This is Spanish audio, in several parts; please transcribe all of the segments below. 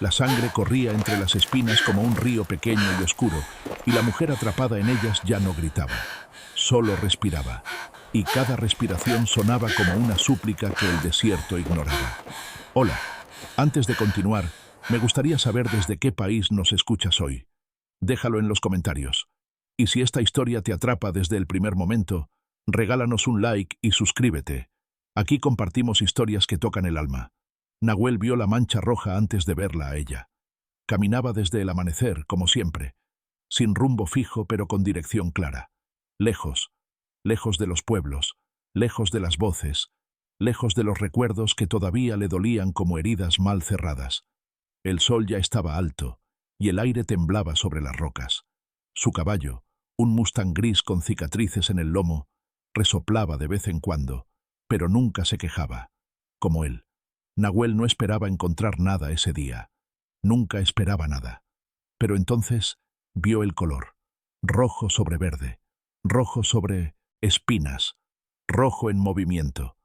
La sangre corría entre las espinas como un río pequeño y oscuro, y la mujer atrapada en ellas ya no gritaba, solo respiraba, y cada respiración sonaba como una súplica que el desierto ignoraba. Hola, antes de continuar, me gustaría saber desde qué país nos escuchas hoy. Déjalo en los comentarios. Y si esta historia te atrapa desde el primer momento, regálanos un like y suscríbete. Aquí compartimos historias que tocan el alma. Nahuel vio la mancha roja antes de verla a ella. Caminaba desde el amanecer, como siempre, sin rumbo fijo pero con dirección clara. Lejos, lejos de los pueblos, lejos de las voces, lejos de los recuerdos que todavía le dolían como heridas mal cerradas. El sol ya estaba alto, y el aire temblaba sobre las rocas. Su caballo, un Mustang gris con cicatrices en el lomo, resoplaba de vez en cuando, pero nunca se quejaba, como él. Nahuel no esperaba encontrar nada ese día. Nunca esperaba nada. Pero entonces vio el color. Rojo sobre verde. Rojo sobre espinas. Rojo en movimiento.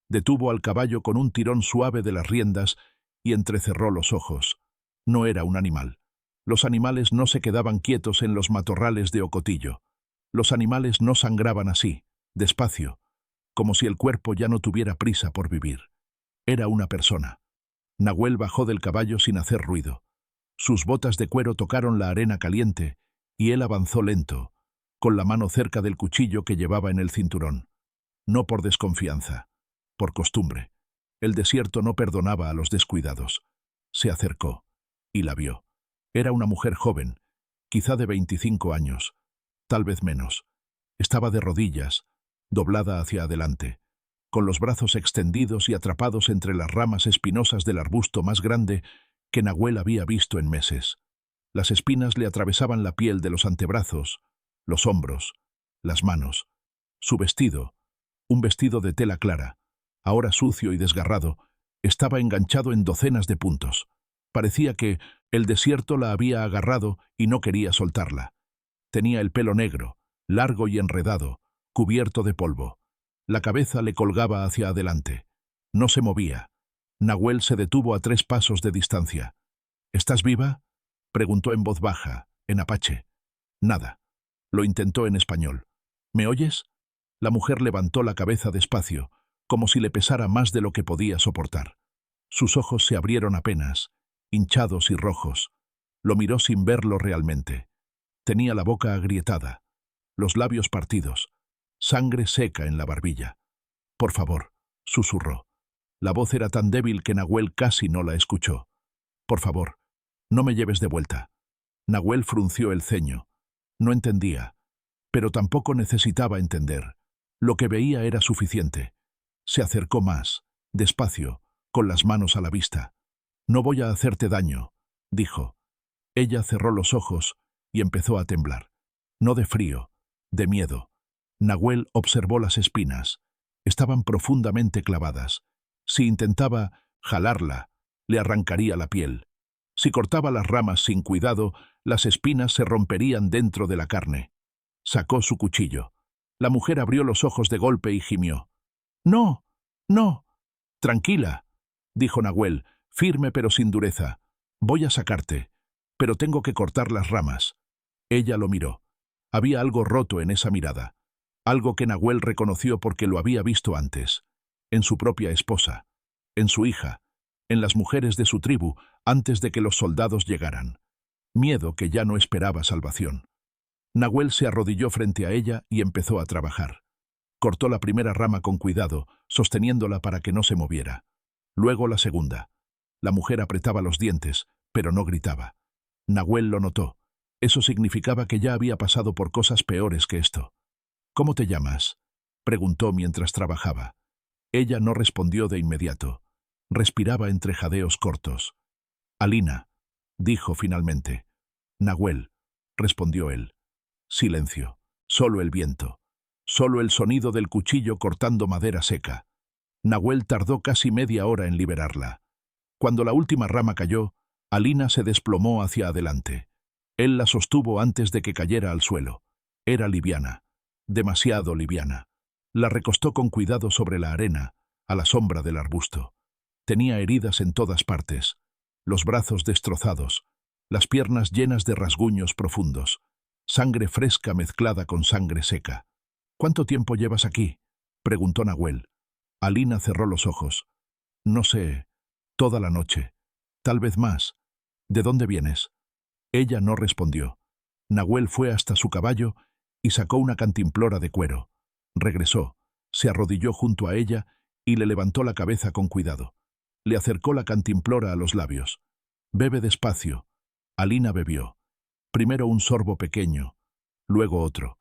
Detuvo al caballo con un tirón suave de las riendas y entrecerró los ojos. No era un animal. Los animales no se quedaban quietos en los matorrales de Ocotillo. Los animales no sangraban así, despacio, como si el cuerpo ya no tuviera prisa por vivir. Era una persona. Nahuel bajó del caballo sin hacer ruido. Sus botas de cuero tocaron la arena caliente y él avanzó lento, con la mano cerca del cuchillo que llevaba en el cinturón. No por desconfianza, por costumbre. El desierto no perdonaba a los descuidados. Se acercó y la vio. Era una mujer joven, quizá de 25 años, tal vez menos. Estaba de rodillas, doblada hacia adelante, con los brazos extendidos y atrapados entre las ramas espinosas del arbusto más grande que Nahuel había visto en meses. Las espinas le atravesaban la piel de los antebrazos, los hombros, las manos. Su vestido, un vestido de tela clara, ahora sucio y desgarrado, estaba enganchado en docenas de puntos. Parecía que el desierto la había agarrado y no quería soltarla. Tenía el pelo negro, largo y enredado, cubierto de polvo. La cabeza le colgaba hacia adelante. No se movía. Nahuel se detuvo a 3 pasos de distancia. ¿Estás viva?, preguntó en voz baja, en apache. Nada. Lo intentó en español. ¿Me oyes? La mujer levantó la cabeza despacio, como si le pesara más de lo que podía soportar. Sus ojos se abrieron apenas, hinchados y rojos. Lo miró sin verlo realmente. Tenía la boca agrietada, los labios partidos, sangre seca en la barbilla. «Por favor», susurró. La voz era tan débil que Nahuel casi no la escuchó. «Por favor, no me lleves de vuelta». Nahuel frunció el ceño. No entendía, pero tampoco necesitaba entender. Lo que veía era suficiente. Se acercó más, despacio, con las manos a la vista. «No voy a hacerte daño», dijo. Ella cerró los ojos y empezó a temblar. No de frío, de miedo. Nahuel observó las espinas. Estaban profundamente clavadas. Si intentaba jalarla, le arrancaría la piel. Si cortaba las ramas sin cuidado, las espinas se romperían dentro de la carne. Sacó su cuchillo. La mujer abrió los ojos de golpe y gimió. «No, no». «Tranquila», dijo Nahuel, firme pero sin dureza. «Voy a sacarte, pero tengo que cortar las ramas». Ella lo miró. Había algo roto en esa mirada. Algo que Nahuel reconoció porque lo había visto antes. En su propia esposa, en su hija, en las mujeres de su tribu, antes de que los soldados llegaran. Miedo que ya no esperaba salvación. Nahuel se arrodilló frente a ella y empezó a trabajar. Cortó la primera rama con cuidado, sosteniéndola para que no se moviera. Luego la segunda. La mujer apretaba los dientes, pero no gritaba. Nahuel lo notó. Eso significaba que ya había pasado por cosas peores que esto. «¿Cómo te llamas?», preguntó mientras trabajaba. Ella no respondió de inmediato. Respiraba entre jadeos cortos. «Alina», dijo finalmente. «Nahuel», respondió él. Silencio. Solo el viento. Solo el sonido del cuchillo cortando madera seca. Nahuel tardó casi media hora en liberarla. Cuando la última rama cayó, Alina se desplomó hacia adelante. Él la sostuvo antes de que cayera al suelo. Era liviana. Demasiado liviana. La recostó con cuidado sobre la arena, a la sombra del arbusto. Tenía heridas en todas partes. los brazos destrozados, las piernas llenas de rasguños profundos, sangre fresca mezclada con sangre seca. —¿Cuánto tiempo llevas aquí? —preguntó Nahuel. Alina cerró los ojos. —No sé, toda la noche. Tal vez más. ¿De dónde vienes? Ella no respondió. Nahuel fue hasta su caballo y sacó una cantimplora de cuero. Regresó, se arrodilló junto a ella y le levantó la cabeza con cuidado. Le acercó la cantimplora a los labios. —Bebe despacio. Alina bebió. Primero un sorbo pequeño, luego otro.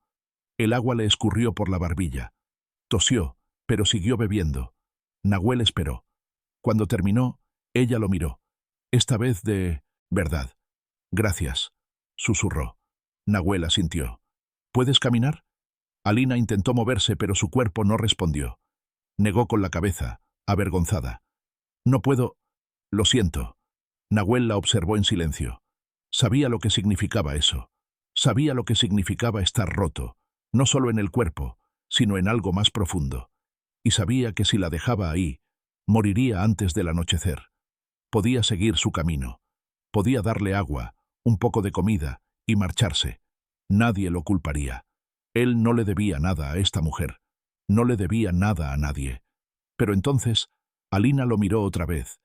El agua le escurrió por la barbilla. Tosió, pero siguió bebiendo. Nahuel esperó. Cuando terminó, ella lo miró. Esta vez de verdad. —Gracias —susurró. Nahuel asintió. —¿Puedes caminar? Alina intentó moverse, pero su cuerpo no respondió. Negó con la cabeza, avergonzada. —No puedo. Lo siento. Nahuel la observó en silencio. Sabía lo que significaba eso. Sabía lo que significaba estar roto, no solo en el cuerpo, sino en algo más profundo. Y sabía que si la dejaba ahí, moriría antes del anochecer. Podía seguir su camino. Podía darle agua, un poco de comida, y marcharse. Nadie lo culparía. Él no le debía nada a esta mujer. No le debía nada a nadie. Pero entonces, Alina lo miró otra vez,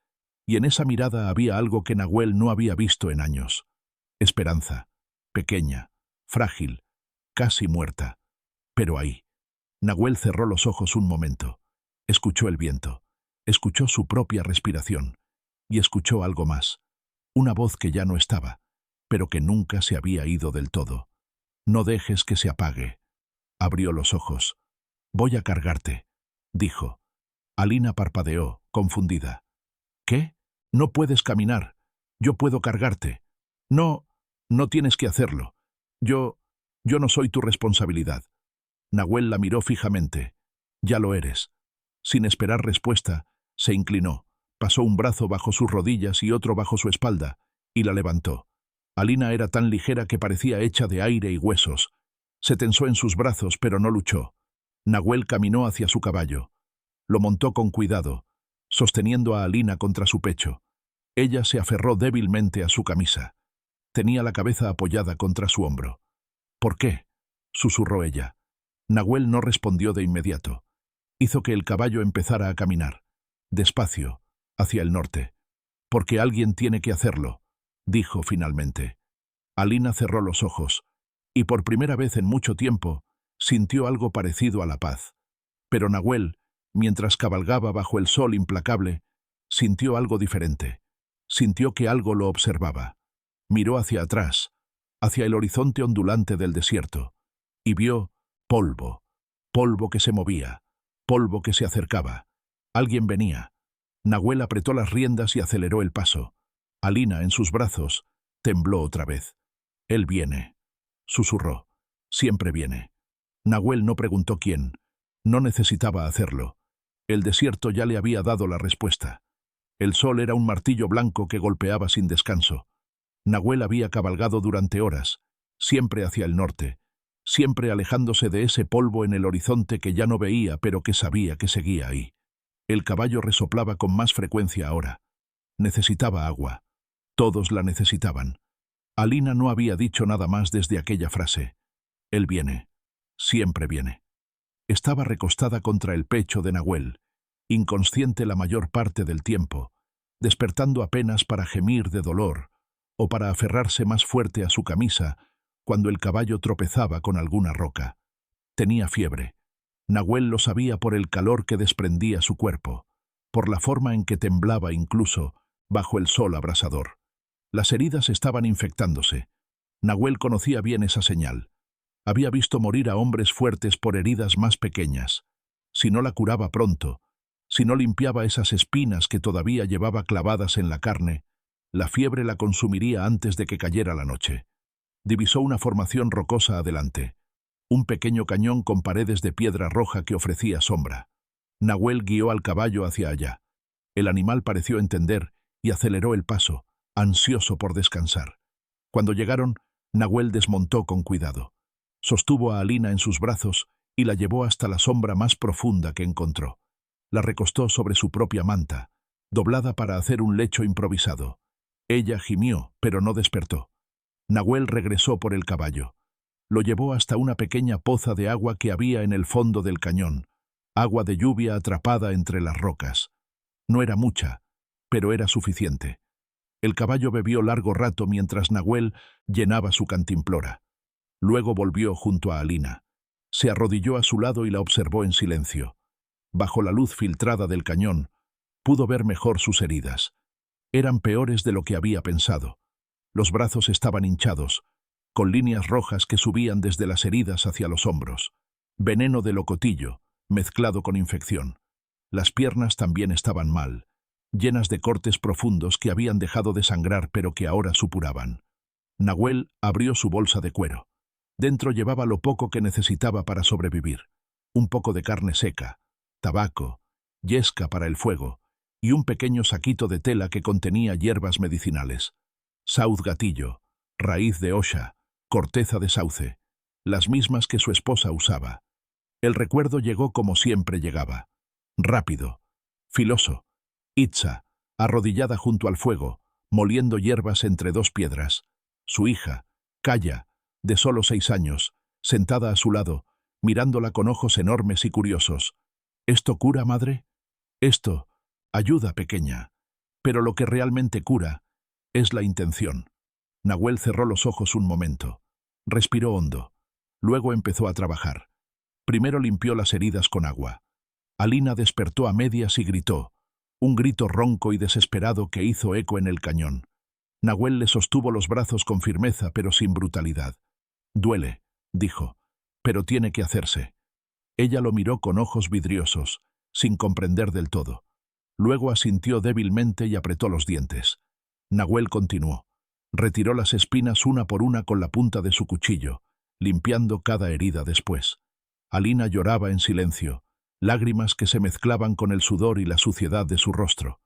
y en esa mirada había algo que Nahuel no había visto en años. Esperanza, pequeña, frágil, casi muerta. Pero ahí. Nahuel cerró los ojos un momento. Escuchó el viento. Escuchó su propia respiración. Y escuchó algo más. Una voz que ya no estaba, pero que nunca se había ido del todo. —No dejes que se apague. Abrió los ojos. —Voy a cargarte —dijo. Alina parpadeó, confundida. —¿Qué? No puedes caminar. Yo puedo cargarte. —No, no tienes que hacerlo. Yo no soy tu responsabilidad. Nahuel la miró fijamente. —Ya lo eres. Sin esperar respuesta, se inclinó, pasó un brazo bajo sus rodillas y otro bajo su espalda, y la levantó. Alina era tan ligera que parecía hecha de aire y huesos. Se tensó en sus brazos, pero no luchó. Nahuel caminó hacia su caballo. Lo montó con cuidado, sosteniendo a Alina contra su pecho. Ella se aferró débilmente a su camisa. Tenía la cabeza apoyada contra su hombro. —¿Por qué? —susurró ella. Nahuel no respondió de inmediato. Hizo que el caballo empezara a caminar, despacio, hacia el norte. —Porque alguien tiene que hacerlo —dijo finalmente. Alina cerró los ojos, y por primera vez en mucho tiempo sintió algo parecido a la paz. Pero Nahuel, mientras cabalgaba bajo el sol implacable, sintió algo diferente. Sintió que algo lo observaba. Miró hacia atrás, hacia el horizonte ondulante del desierto, y vio polvo, polvo que se movía, polvo que se acercaba. Alguien venía. Nahuel apretó las riendas y aceleró el paso. Alina, en sus brazos, tembló otra vez. —Él viene —susurró—. Siempre viene. Nahuel no preguntó quién. No necesitaba hacerlo. El desierto ya le había dado la respuesta. El sol era un martillo blanco que golpeaba sin descanso. Nahuel había cabalgado durante horas, siempre hacia el norte, siempre alejándose de ese polvo en el horizonte que ya no veía pero que sabía que seguía ahí. El caballo resoplaba con más frecuencia ahora. Necesitaba agua. Todos la necesitaban. Alina no había dicho nada más desde aquella frase. Él viene. Siempre viene. Estaba recostada contra el pecho de Nahuel, inconsciente la mayor parte del tiempo, despertando apenas para gemir de dolor o para aferrarse más fuerte a su camisa cuando el caballo tropezaba con alguna roca. Tenía fiebre. Nahuel lo sabía por el calor que desprendía su cuerpo, por la forma en que temblaba incluso bajo el sol abrasador. Las heridas estaban infectándose. Nahuel conocía bien esa señal. Había visto morir a hombres fuertes por heridas más pequeñas. Si no la curaba pronto, si no limpiaba esas espinas que todavía llevaba clavadas en la carne, la fiebre la consumiría antes de que cayera la noche. Divisó una formación rocosa adelante, un pequeño cañón con paredes de piedra roja que ofrecía sombra. Nahuel guió al caballo hacia allá. El animal pareció entender y aceleró el paso, ansioso por descansar. Cuando llegaron, Nahuel desmontó con cuidado. Sostuvo a Alina en sus brazos y la llevó hasta la sombra más profunda que encontró. La recostó sobre su propia manta, doblada para hacer un lecho improvisado. Ella gimió, pero no despertó. Nahuel regresó por el caballo. Lo llevó hasta una pequeña poza de agua que había en el fondo del cañón, agua de lluvia atrapada entre las rocas. No era mucha, pero era suficiente. El caballo bebió largo rato mientras Nahuel llenaba su cantimplora. Luego volvió junto a Alina. Se arrodilló a su lado y la observó en silencio. Bajo la luz filtrada del cañón, pudo ver mejor sus heridas. Eran peores de lo que había pensado. Los brazos estaban hinchados, con líneas rojas que subían desde las heridas hacia los hombros. Veneno de locotillo, mezclado con infección. Las piernas también estaban mal, llenas de cortes profundos que habían dejado de sangrar pero que ahora supuraban. Nahuel abrió su bolsa de cuero. Dentro llevaba lo poco que necesitaba para sobrevivir. Un poco de carne seca, tabaco, yesca para el fuego y un pequeño saquito de tela que contenía hierbas medicinales. Sauz gatillo, raíz de osha, corteza de sauce, las mismas que su esposa usaba. El recuerdo llegó como siempre llegaba. Rápido, filoso. Itza, arrodillada junto al fuego, moliendo hierbas entre dos piedras. Su hija, Kaya, de solo 6 años, sentada a su lado, mirándola con ojos enormes y curiosos. ¿Esto cura, madre? Esto ayuda, pequeña. Pero lo que realmente cura es la intención. Nahuel cerró los ojos un momento. Respiró hondo. Luego empezó a trabajar. Primero limpió las heridas con agua. Alina despertó a medias y gritó, un grito ronco y desesperado que hizo eco en el cañón. Nahuel le sostuvo los brazos con firmeza pero sin brutalidad. «Duele», dijo, «pero tiene que hacerse». Ella lo miró con ojos vidriosos, sin comprender del todo. Luego asintió débilmente y apretó los dientes. Nahuel continuó. Retiró las espinas una por una con la punta de su cuchillo, limpiando cada herida después. Alina lloraba en silencio, lágrimas que se mezclaban con el sudor y la suciedad de su rostro.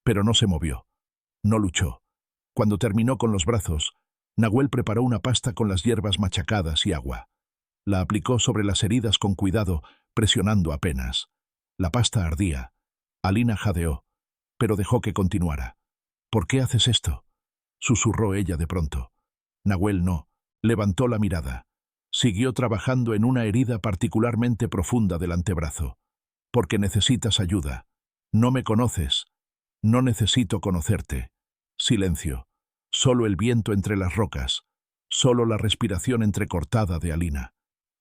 Pero no se movió. No luchó. Cuando terminó con los brazos, Nahuel preparó una pasta con las hierbas machacadas y agua. La aplicó sobre las heridas con cuidado, presionando apenas. La pasta ardía. Alina jadeó, pero dejó que continuara. «¿Por qué haces esto?», susurró ella de pronto. Nahuel no. Levantó la mirada. Siguió trabajando en una herida particularmente profunda del antebrazo. «Porque necesitas ayuda. No me conoces. No necesito conocerte». Silencio. Solo el viento entre las rocas. Solo la respiración entrecortada de Alina.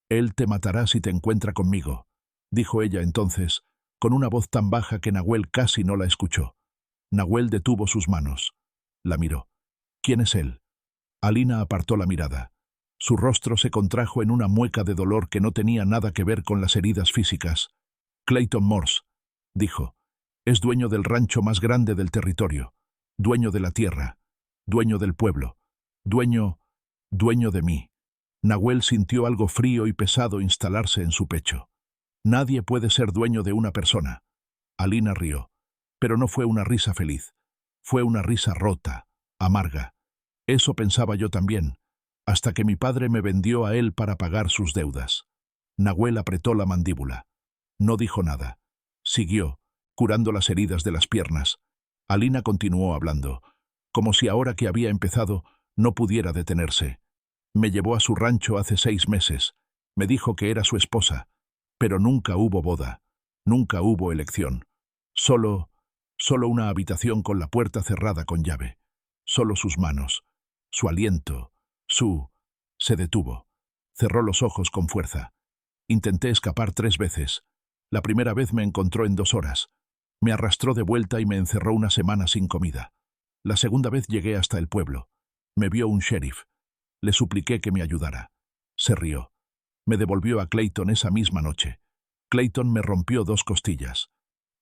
«Él te matará si te encuentra conmigo», dijo ella entonces, con una voz tan baja que Nahuel casi no la escuchó. Nahuel detuvo sus manos. La miró. «¿Quién es él?». Alina apartó la mirada. Su rostro se contrajo en una mueca de dolor que no tenía nada que ver con las heridas físicas. «Clayton Morse», dijo. «Es dueño del rancho más grande del territorio, dueño de la tierra, dueño del pueblo, dueño de mí». Nahuel sintió algo frío y pesado instalarse en su pecho. «Nadie puede ser dueño de una persona». Alina rió, pero no fue una risa feliz. Fue una risa rota, amarga. Eso pensaba yo también, hasta que mi padre me vendió a él para pagar sus deudas. Nahuel apretó la mandíbula. No dijo nada. Siguió, curando las heridas de las piernas. Alina continuó hablando, como si ahora que había empezado no pudiera detenerse. «Me llevó a su rancho hace 6 meses. Me dijo que era su esposa. Pero nunca hubo boda. Nunca hubo elección. Solo una habitación con la puerta cerrada con llave. Solo sus manos. Su aliento. Se detuvo. Cerró los ojos con fuerza. Intenté escapar 3 veces. La primera vez me encontró en 2 horas. Me arrastró de vuelta y me encerró una semana sin comida. La segunda vez llegué hasta el pueblo. Me vio un sheriff. Le supliqué que me ayudara. Se rió. Me devolvió a Clayton esa misma noche. Clayton me rompió 2 costillas.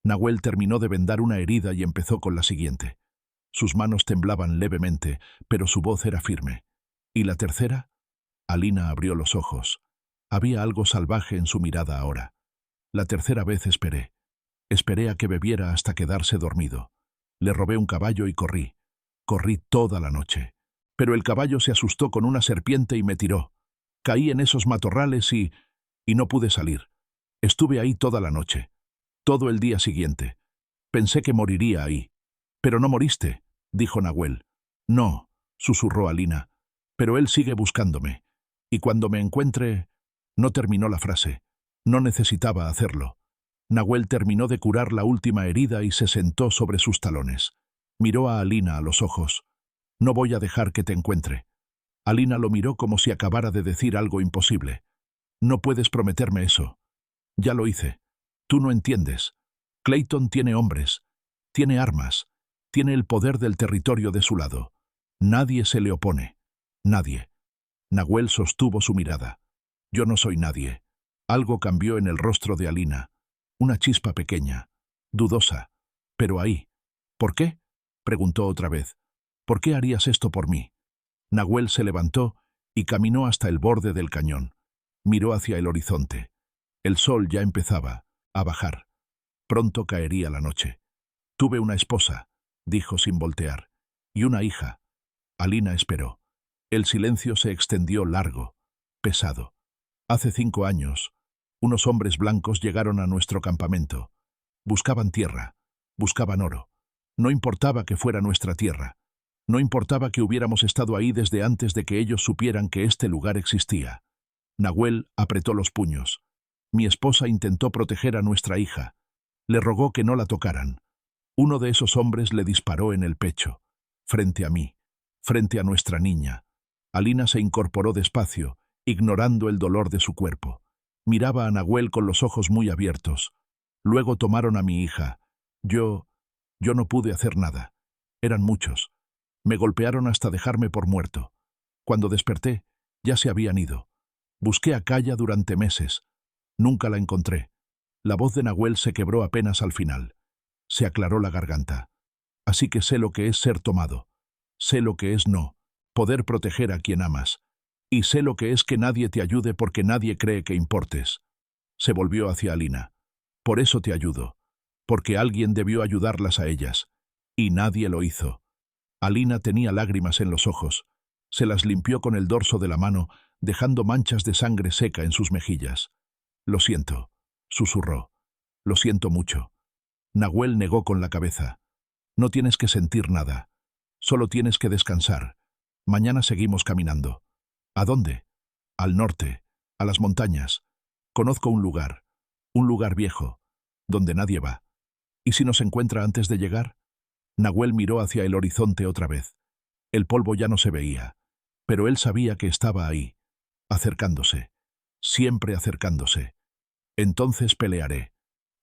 Nahuel terminó de vendar una herida y empezó con la siguiente. Sus manos temblaban levemente, pero su voz era firme. ¿Y la tercera? Alina abrió los ojos. Había algo salvaje en su mirada ahora. La tercera vez esperé. Esperé a que bebiera hasta quedarse dormido. Le robé un caballo y corrí. Corrí toda la noche. Pero el caballo se asustó con una serpiente y me tiró. Caí en esos matorrales y no pude salir. Estuve ahí toda la noche. Todo el día siguiente. Pensé que moriría ahí. «Pero no moriste», dijo Nahuel. No, susurró Alina, pero él sigue buscándome. Y cuando me encuentre... No terminó la frase. No necesitaba hacerlo. Nahuel terminó de curar la última herida y se sentó sobre sus talones. Miró a Alina a los ojos. No voy a dejar que te encuentre. Alina lo miró como si acabara de decir algo imposible. No puedes prometerme eso. Ya lo hice. Tú no entiendes. Clayton tiene hombres, tiene armas, tiene el poder del territorio de su lado. Nadie se le opone. Nadie. Nahuel sostuvo su mirada. Yo no soy nadie. Algo cambió en el rostro de Alina. Una chispa pequeña, dudosa. Pero ahí. ¿Por qué? Preguntó otra vez. ¿Por qué harías esto por mí? Nahuel se levantó y caminó hasta el borde del cañón. Miró hacia el horizonte. El sol ya empezaba a bajar. Pronto caería la noche. Tuve una esposa, dijo sin voltear, y una hija. Alina esperó. El silencio se extendió largo, pesado. Hace 5 años, unos hombres blancos llegaron a nuestro campamento. Buscaban tierra, buscaban oro. No importaba que fuera nuestra tierra. No importaba que hubiéramos estado ahí desde antes de que ellos supieran que este lugar existía. Nahuel apretó los puños. Mi esposa intentó proteger a nuestra hija. Le rogó que no la tocaran. Uno de esos hombres le disparó en el pecho, frente a mí, frente a nuestra niña. Alina se incorporó despacio, ignorando el dolor de su cuerpo. Miraba a Nahuel con los ojos muy abiertos. Luego tomaron a mi hija. Yo no pude hacer nada. Eran muchos. Me golpearon hasta dejarme por muerto. Cuando desperté, ya se habían ido. Busqué a Kaya durante meses. Nunca la encontré. La voz de Nahuel se quebró apenas al final. Se aclaró la garganta. Así que sé lo que es ser tomado. Sé lo que es no poder proteger a quien amas. Y sé lo que es que nadie te ayude porque nadie cree que importes. Se volvió hacia Alina. Por eso te ayudo. Porque alguien debió ayudarlas a ellas. Y nadie lo hizo. Alina tenía lágrimas en los ojos. Se las limpió con el dorso de la mano, dejando manchas de sangre seca en sus mejillas. Lo siento, susurró. Lo siento mucho. Nahuel negó con la cabeza. No tienes que sentir nada. Solo tienes que descansar. Mañana seguimos caminando. ¿A dónde? Al norte, a las montañas. Conozco un lugar viejo, donde nadie va. ¿Y si nos encuentra antes de llegar? Nahuel miró hacia el horizonte otra vez. El polvo ya no se veía, pero él sabía que estaba ahí, acercándose, siempre acercándose. Entonces pelearé.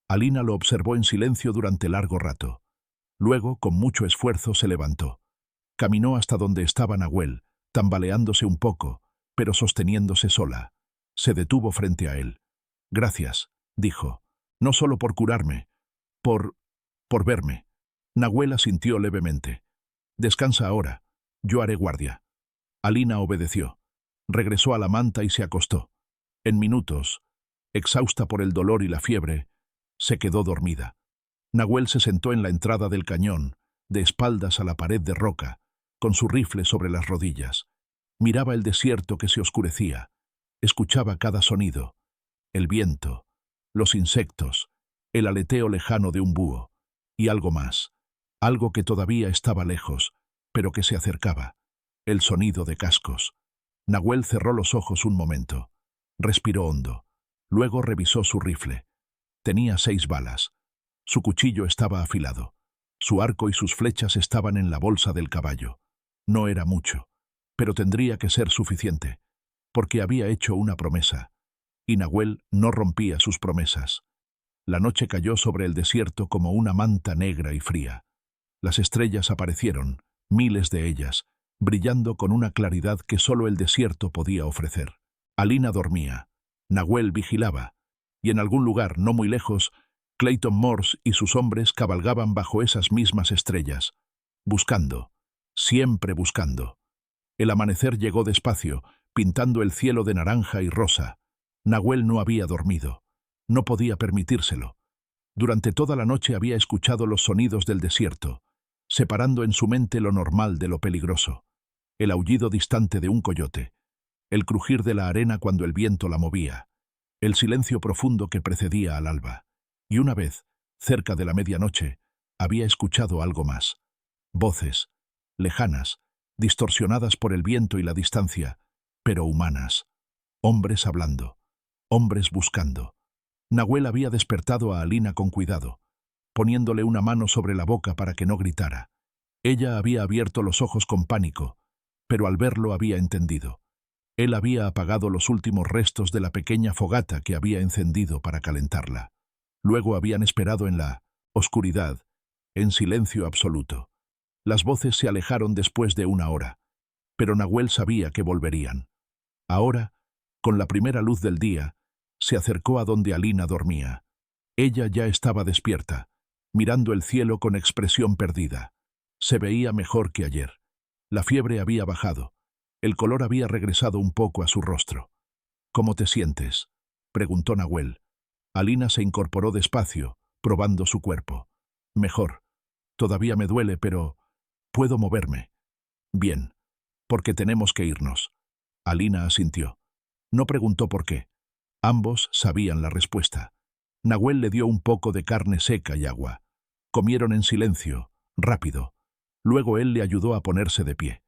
Alina lo observó en silencio durante largo rato. Luego, con mucho esfuerzo, se levantó. Caminó hasta donde estaba Nahuel, tambaleándose un poco, pero sosteniéndose sola. Se detuvo frente a él. Gracias, dijo. No solo por curarme, por verme. Nahuel asintió levemente. Descansa ahora. Yo haré guardia. Alina obedeció. Regresó a la manta y se acostó. En minutos, exhausta por el dolor y la fiebre, se quedó dormida. Nahuel se sentó en la entrada del cañón, de espaldas a la pared de roca, con su rifle sobre las rodillas. Miraba el desierto que se oscurecía. Escuchaba cada sonido. El viento, los insectos, el aleteo lejano de un búho, y algo más. Algo que todavía estaba lejos, pero que se acercaba. El sonido de cascos. Nahuel cerró los ojos un momento. Respiró hondo. Luego revisó su rifle. Tenía 6 balas. Su cuchillo estaba afilado. Su arco y sus flechas estaban en la bolsa del caballo. No era mucho, pero tendría que ser suficiente, porque había hecho una promesa, y Nahuel no rompía sus promesas. La noche cayó sobre el desierto como una manta negra y fría. Las estrellas aparecieron, miles de ellas, brillando con una claridad que solo el desierto podía ofrecer. Alina dormía. Nahuel vigilaba, y en algún lugar no muy lejos, Clayton Morse y sus hombres cabalgaban bajo esas mismas estrellas, buscando, siempre buscando. El amanecer llegó despacio, pintando el cielo de naranja y rosa. Nahuel no había dormido. No podía permitírselo. Durante toda la noche había escuchado los sonidos del desierto, separando en su mente lo normal de lo peligroso. El aullido distante de un coyote, el crujir de la arena cuando el viento la movía, el silencio profundo que precedía al alba. Y una vez, cerca de la medianoche, había escuchado algo más. Voces, lejanas, distorsionadas por el viento y la distancia, pero humanas. Hombres hablando, hombres buscando. Nahuel había despertado a Alina con cuidado, poniéndole una mano sobre la boca para que no gritara. Ella había abierto los ojos con pánico, pero al verlo había entendido. Él había apagado los últimos restos de la pequeña fogata que había encendido para calentarla. Luego habían esperado en la oscuridad, en silencio absoluto. Las voces se alejaron después de una hora, pero Nahuel sabía que volverían. Ahora, con la primera luz del día, se acercó a donde Alina dormía. Ella ya estaba despierta, mirando el cielo con expresión perdida. Se veía mejor que ayer. La fiebre había bajado. El color había regresado un poco a su rostro. «¿Cómo te sientes?», preguntó Nahuel. Alina se incorporó despacio, probando su cuerpo. «Mejor. Todavía me duele, pero puedo moverme». «Bien. Porque tenemos que irnos». Alina asintió. No preguntó por qué. Ambos sabían la respuesta. Nahuel le dio un poco de carne seca y agua. Comieron en silencio, rápido. Luego él le ayudó a ponerse de pie.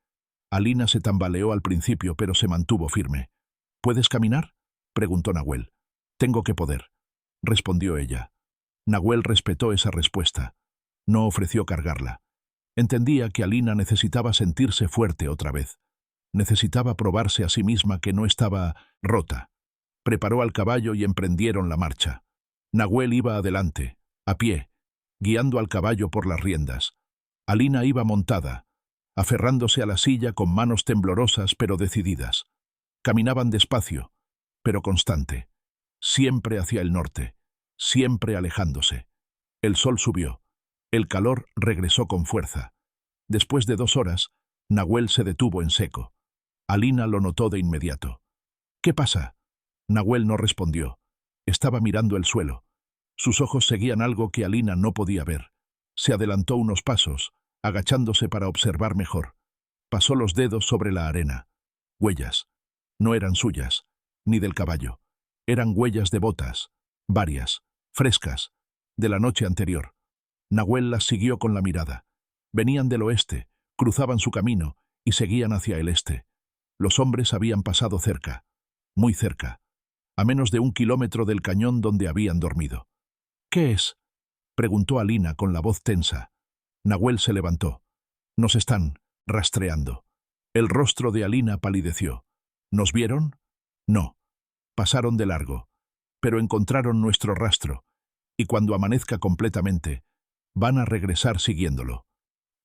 Alina se tambaleó al principio, pero se mantuvo firme. «¿Puedes caminar?», preguntó Nahuel. «Tengo que poder», respondió ella. Nahuel respetó esa respuesta. No ofreció cargarla. Entendía que Alina necesitaba sentirse fuerte otra vez. Necesitaba probarse a sí misma que no estaba rota. Preparó al caballo y emprendieron la marcha. Nahuel iba adelante, a pie, guiando al caballo por las riendas. Alina iba montada, aferrándose a la silla con manos temblorosas pero decididas. Caminaban despacio, pero constante, siempre hacia el norte, siempre alejándose. El sol subió. El calor regresó con fuerza. Después de 2 horas, Nahuel se detuvo en seco. Alina lo notó de inmediato. «¿Qué pasa?». Nahuel no respondió. Estaba mirando el suelo. Sus ojos seguían algo que Alina no podía ver. Se adelantó unos pasos, agachándose para observar mejor. Pasó los dedos sobre la arena. Huellas. No eran suyas, ni del caballo. Eran huellas de botas, varias, frescas, de la noche anterior. Nahuel las siguió con la mirada. Venían del oeste, cruzaban su camino y seguían hacia el este. Los hombres habían pasado cerca, muy cerca, a menos de 1 kilómetro del cañón donde habían dormido. «¿Qué es?», preguntó Alina con la voz tensa. Nahuel se levantó. «Nos están rastreando». El rostro de Alina palideció. «¿Nos vieron?». «No. Pasaron de largo. Pero encontraron nuestro rastro, y cuando amanezca completamente, van a regresar siguiéndolo».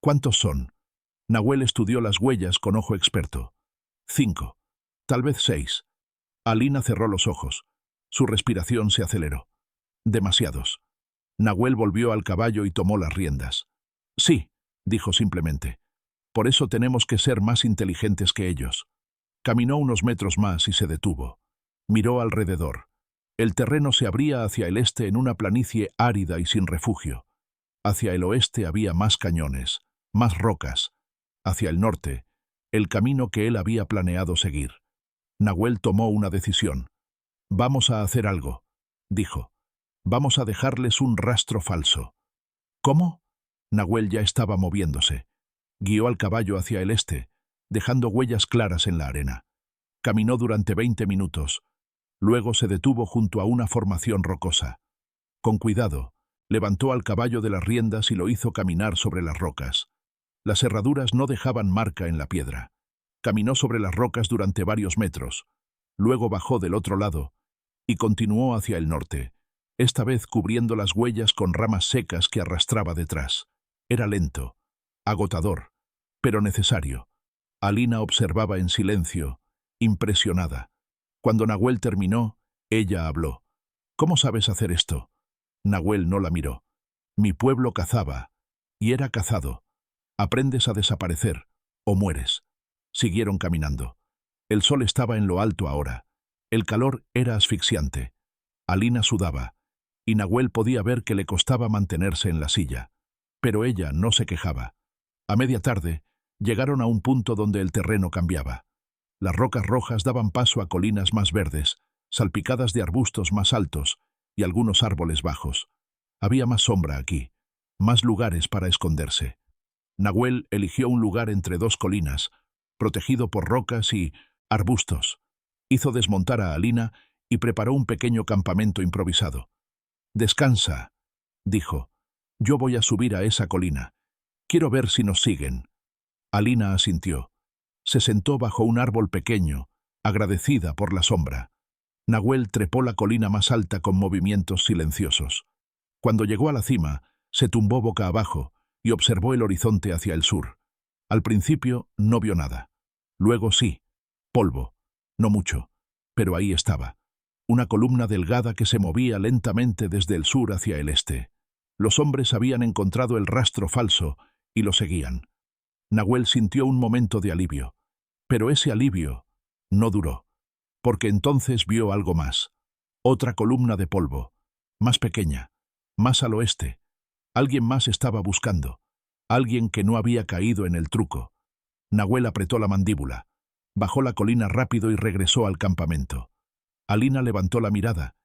«¿Cuántos son?». Nahuel estudió las huellas con ojo experto. 5. Tal vez 6. Alina cerró los ojos. Su respiración se aceleró. «Demasiados». Nahuel volvió al caballo y tomó las riendas. «Sí», dijo simplemente. «Por eso tenemos que ser más inteligentes que ellos». Caminó unos metros más y se detuvo. Miró alrededor. El terreno se abría hacia el este en una planicie árida y sin refugio. Hacia el oeste había más cañones, más rocas. Hacia el norte, el camino que él había planeado seguir. Nahuel tomó una decisión. «Vamos a hacer algo», dijo. «Vamos a dejarles un rastro falso». «¿Cómo?». Nahuel ya estaba moviéndose. Guió al caballo hacia el este, dejando huellas claras en la arena. Caminó durante 20 minutos. Luego se detuvo junto a una formación rocosa. Con cuidado, levantó al caballo de las riendas y lo hizo caminar sobre las rocas. Las herraduras no dejaban marca en la piedra. Caminó sobre las rocas durante varios metros. Luego bajó del otro lado y continuó hacia el norte, esta vez cubriendo las huellas con ramas secas que arrastraba detrás. Era lento, agotador, pero necesario. Alina observaba en silencio, impresionada. Cuando Nahuel terminó, ella habló. «¿Cómo sabes hacer esto?». Nahuel no la miró. «Mi pueblo cazaba, y era cazado. Aprendes a desaparecer, o mueres». Siguieron caminando. El sol estaba en lo alto ahora. El calor era asfixiante. Alina sudaba, y Nahuel podía ver que le costaba mantenerse en la silla. Pero ella no se quejaba. A media tarde, llegaron a un punto donde el terreno cambiaba. Las rocas rojas daban paso a colinas más verdes, salpicadas de arbustos más altos y algunos árboles bajos. Había más sombra aquí, más lugares para esconderse. Nahuel eligió un lugar entre dos colinas, protegido por rocas y arbustos. Hizo desmontar a Alina y preparó un pequeño campamento improvisado. «Descansa», dijo. «Yo voy a subir a esa colina. Quiero ver si nos siguen». Alina asintió. Se sentó bajo un árbol pequeño, agradecida por la sombra. Nahuel trepó la colina más alta con movimientos silenciosos. Cuando llegó a la cima, se tumbó boca abajo y observó el horizonte hacia el sur. Al principio no vio nada. Luego sí, polvo. No mucho, pero ahí estaba. Una columna delgada que se movía lentamente desde el sur hacia el este. Los hombres habían encontrado el rastro falso y lo seguían. Nahuel sintió un momento de alivio, pero ese alivio no duró, porque entonces vio algo más. Otra columna de polvo, más pequeña, más al oeste. Alguien más estaba buscando, alguien que no había caído en el truco. Nahuel apretó la mandíbula, bajó la colina rápido y regresó al campamento. Alina levantó la mirada,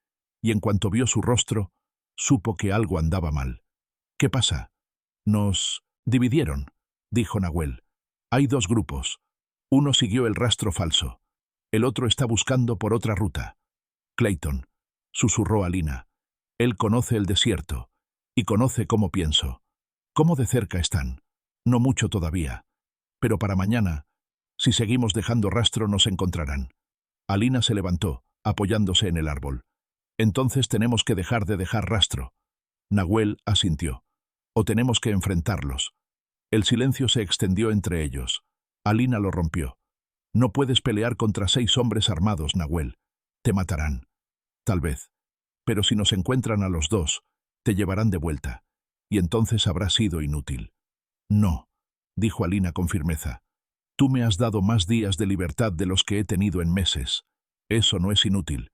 y en cuanto vio su rostro, supo que algo andaba mal. «¿Qué pasa?» «Nos dividieron», dijo Nahuel. «Hay dos grupos. Uno siguió el rastro falso. El otro está buscando por otra ruta». «Clayton», susurró Alina. «Él conoce el desierto, y conoce cómo pienso. ¿Cómo de cerca están?» «No mucho todavía. Pero para mañana, si seguimos dejando rastro, nos encontrarán». Alina se levantó, apoyándose en el árbol. «Entonces tenemos que dejar de dejar rastro». Nahuel asintió. «O tenemos que enfrentarlos». El silencio se extendió entre ellos. Alina lo rompió. «No puedes pelear contra 6 hombres armados, Nahuel. Te matarán». «Tal vez. Pero si nos encuentran a los dos, te llevarán de vuelta. Y entonces habrá sido inútil». «No», dijo Alina con firmeza. «Tú me has dado más días de libertad de los que he tenido en meses. Eso no es inútil».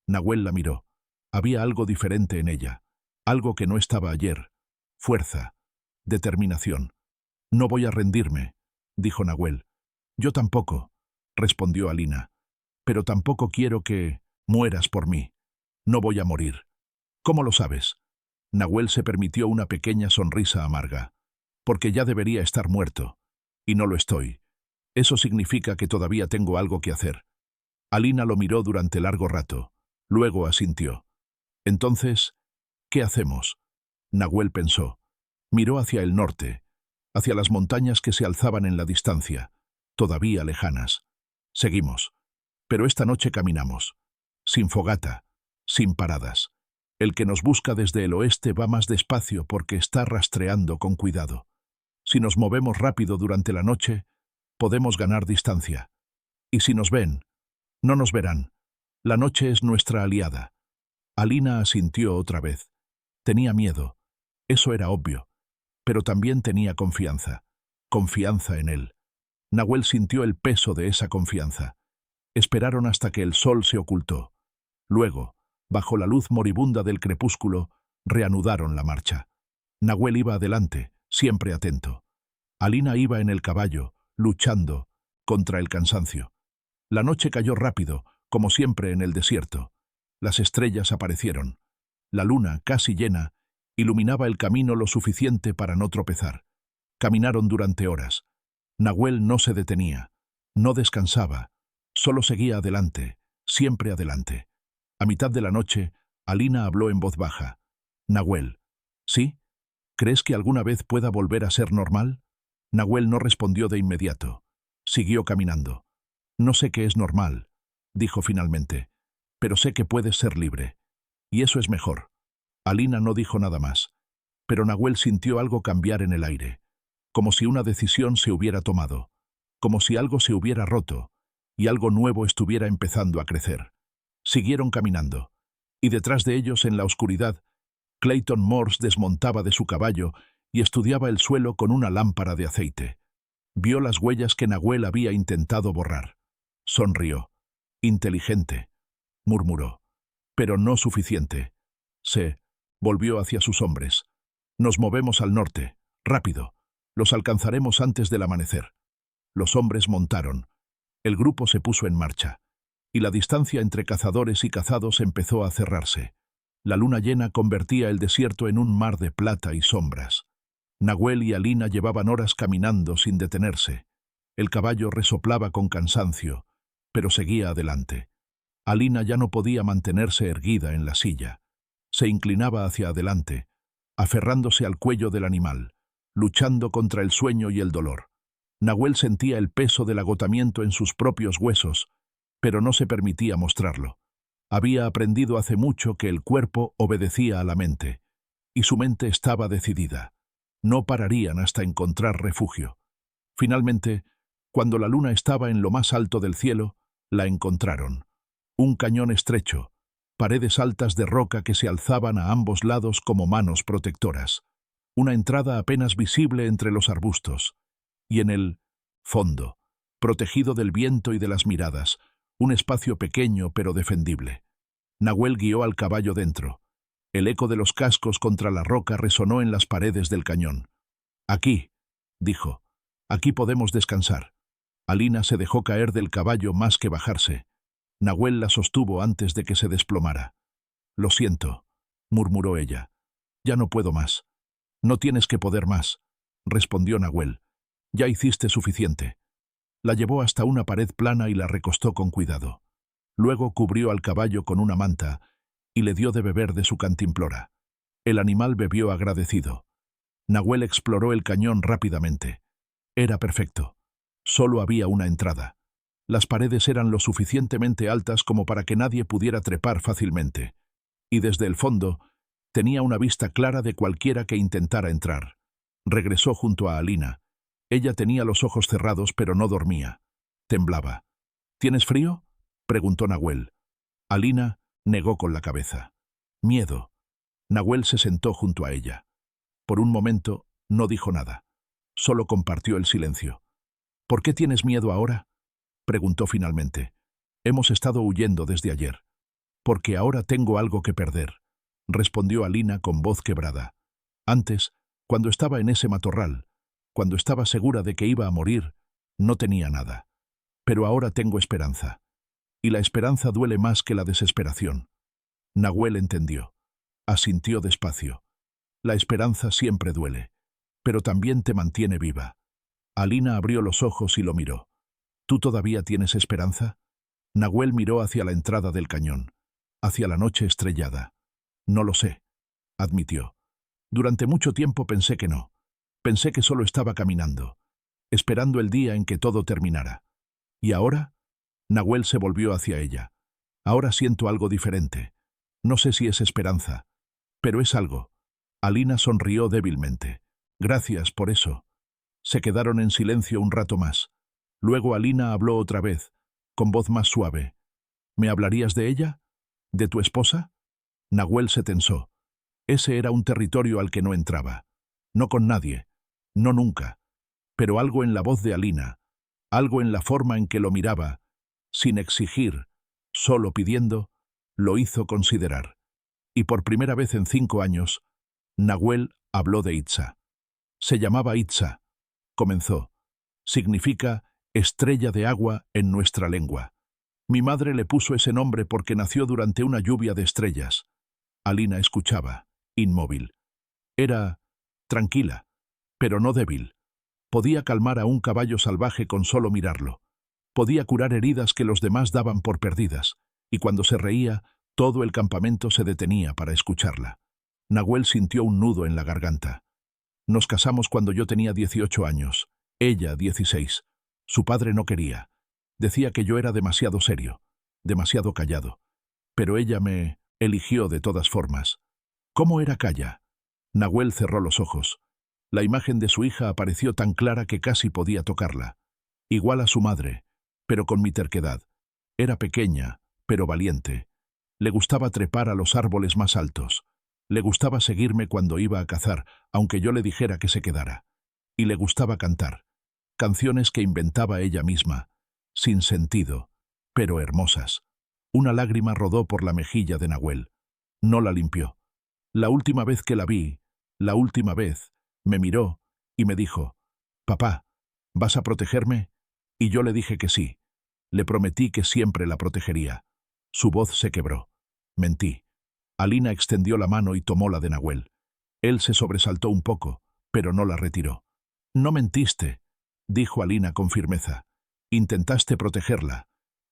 Nahuel la miró. Había algo diferente en ella. Algo que no estaba ayer. Fuerza. Determinación. «No voy a rendirme», dijo Nahuel. «Yo tampoco», respondió Alina. «Pero tampoco quiero que mueras por mí. No voy a morir». «¿Cómo lo sabes?» Nahuel se permitió una pequeña sonrisa amarga. «Porque ya debería estar muerto. Y no lo estoy. Eso significa que todavía tengo algo que hacer». Alina lo miró durante largo rato. Luego asintió. «Entonces, ¿qué hacemos?» Nahuel pensó. Miró hacia el norte, hacia las montañas que se alzaban en la distancia, todavía lejanas. «Seguimos. Pero esta noche caminamos. Sin fogata, sin paradas. El que nos busca desde el oeste va más despacio porque está rastreando con cuidado. Si nos movemos rápido durante la noche, podemos ganar distancia. Y si nos ven, no nos verán. La noche es nuestra aliada». Alina asintió otra vez. Tenía miedo. Eso era obvio. Pero también tenía confianza. Confianza en él. Nahuel sintió el peso de esa confianza. Esperaron hasta que el sol se ocultó. Luego, bajo la luz moribunda del crepúsculo, reanudaron la marcha. Nahuel iba adelante, siempre atento. Alina iba en el caballo, luchando contra el cansancio. La noche cayó rápido, como siempre en el desierto. Las estrellas aparecieron. La luna, casi llena, iluminaba el camino lo suficiente para no tropezar. Caminaron durante horas. Nahuel no se detenía, no descansaba, solo seguía adelante, siempre adelante. A mitad de la noche, Alina habló en voz baja. «Nahuel, ¿sí? ¿Crees que alguna vez pueda volver a ser normal?» Nahuel no respondió de inmediato. Siguió caminando. «No sé qué es normal», dijo finalmente, «pero sé que puedes ser libre. Y eso es mejor». Alina no dijo nada más, pero Nahuel sintió algo cambiar en el aire, como si una decisión se hubiera tomado, como si algo se hubiera roto, y algo nuevo estuviera empezando a crecer. Siguieron caminando, y detrás de ellos, en la oscuridad, Clayton Morse desmontaba de su caballo y estudiaba el suelo con una lámpara de aceite. Vio las huellas que Nahuel había intentado borrar. Sonrió. «Inteligente», murmuró, «pero no suficiente». Se volvió hacia sus hombres. «Nos movemos al norte, rápido. Los alcanzaremos antes del amanecer». Los hombres montaron. El grupo se puso en marcha, y la distancia entre cazadores y cazados empezó a cerrarse. La luna llena convertía el desierto en un mar de plata y sombras. Nahuel y Alina llevaban horas caminando sin detenerse. El caballo resoplaba con cansancio, pero seguía adelante. Alina ya no podía mantenerse erguida en la silla. Se inclinaba hacia adelante, aferrándose al cuello del animal, luchando contra el sueño y el dolor. Nahuel sentía el peso del agotamiento en sus propios huesos, pero no se permitía mostrarlo. Había aprendido hace mucho que el cuerpo obedecía a la mente, y su mente estaba decidida. No pararían hasta encontrar refugio. Finalmente, cuando la luna estaba en lo más alto del cielo, la encontraron. Un cañón estrecho, paredes altas de roca que se alzaban a ambos lados como manos protectoras, una entrada apenas visible entre los arbustos, y en el fondo, protegido del viento y de las miradas, un espacio pequeño pero defendible. Nahuel guió al caballo dentro. El eco de los cascos contra la roca resonó en las paredes del cañón. «Aquí», dijo, «aquí podemos descansar». Alina se dejó caer del caballo más que bajarse. Nahuel la sostuvo antes de que se desplomara. «Lo siento», murmuró ella. «Ya no puedo más». «No tienes que poder más», respondió Nahuel. «Ya hiciste suficiente». La llevó hasta una pared plana y la recostó con cuidado. Luego cubrió al caballo con una manta y le dio de beber de su cantimplora. El animal bebió agradecido. Nahuel exploró el cañón rápidamente. Era perfecto. Solo había una entrada. Las paredes eran lo suficientemente altas como para que nadie pudiera trepar fácilmente. Y desde el fondo, tenía una vista clara de cualquiera que intentara entrar. Regresó junto a Alina. Ella tenía los ojos cerrados, pero no dormía. Temblaba. «¿Tienes frío?», preguntó Nahuel. Alina negó con la cabeza. «Miedo». Nahuel se sentó junto a ella. Por un momento no dijo nada. Solo compartió el silencio. «¿Por qué tienes miedo ahora?», preguntó finalmente. «Hemos estado huyendo desde ayer». «Porque ahora tengo algo que perder», respondió Alina con voz quebrada. «Antes, cuando estaba en ese matorral, cuando estaba segura de que iba a morir, no tenía nada. Pero ahora tengo esperanza. Y la esperanza duele más que la desesperación». Nahuel entendió. Asintió despacio. «La esperanza siempre duele, pero también te mantiene viva». Alina abrió los ojos y lo miró. «¿Tú todavía tienes esperanza?». Nahuel miró hacia la entrada del cañón, hacia la noche estrellada. «No lo sé», admitió. «Durante mucho tiempo pensé que no. Pensé que solo estaba caminando, esperando el día en que todo terminara. ¿Y ahora?». Nahuel se volvió hacia ella. «Ahora siento algo diferente. No sé si es esperanza, pero es algo». Alina sonrió débilmente. «Gracias por eso». Se quedaron en silencio un rato más. Luego Alina habló otra vez, con voz más suave. «¿Me hablarías de ella? ¿De tu esposa?». Nahuel se tensó. Ese era un territorio al que no entraba. No con nadie. No nunca. Pero algo en la voz de Alina, algo en la forma en que lo miraba, sin exigir, solo pidiendo, lo hizo considerar. Y por primera vez en 5 años, Nahuel habló de Itza. «Se llamaba Itza», comenzó. «Significa estrella de agua en nuestra lengua. Mi madre le puso ese nombre porque nació durante una lluvia de estrellas». Alina escuchaba, inmóvil. Era tranquila, pero no débil. Podía calmar a un caballo salvaje con solo mirarlo. Podía curar heridas que los demás daban por perdidas, y cuando se reía, todo el campamento se detenía para escucharla. Nahuel sintió un nudo en la garganta. «Nos casamos cuando yo tenía 18 años, ella 16. Su padre no quería. Decía que yo era demasiado serio, demasiado callado. Pero ella me eligió de todas formas». «¿Cómo era Calla?». Nahuel cerró los ojos. La imagen de su hija apareció tan clara que casi podía tocarla. Igual a su madre, pero con mi terquedad. Era pequeña, pero valiente. Le gustaba trepar a los árboles más altos. Le gustaba seguirme cuando iba a cazar, aunque yo le dijera que se quedara. Y le gustaba cantar. Canciones que inventaba ella misma, sin sentido, pero hermosas. Una lágrima rodó por la mejilla de Nahuel. No la limpió. La última vez que la vi, la última vez, me miró y me dijo: «Papá, ¿vas a protegerme?». Y yo le dije que sí. Le prometí que siempre la protegería. Su voz se quebró. Mentí. Alina extendió la mano y tomó la de Nahuel. Él se sobresaltó un poco, pero no la retiró. «No mentiste», dijo Alina con firmeza. «Intentaste protegerla.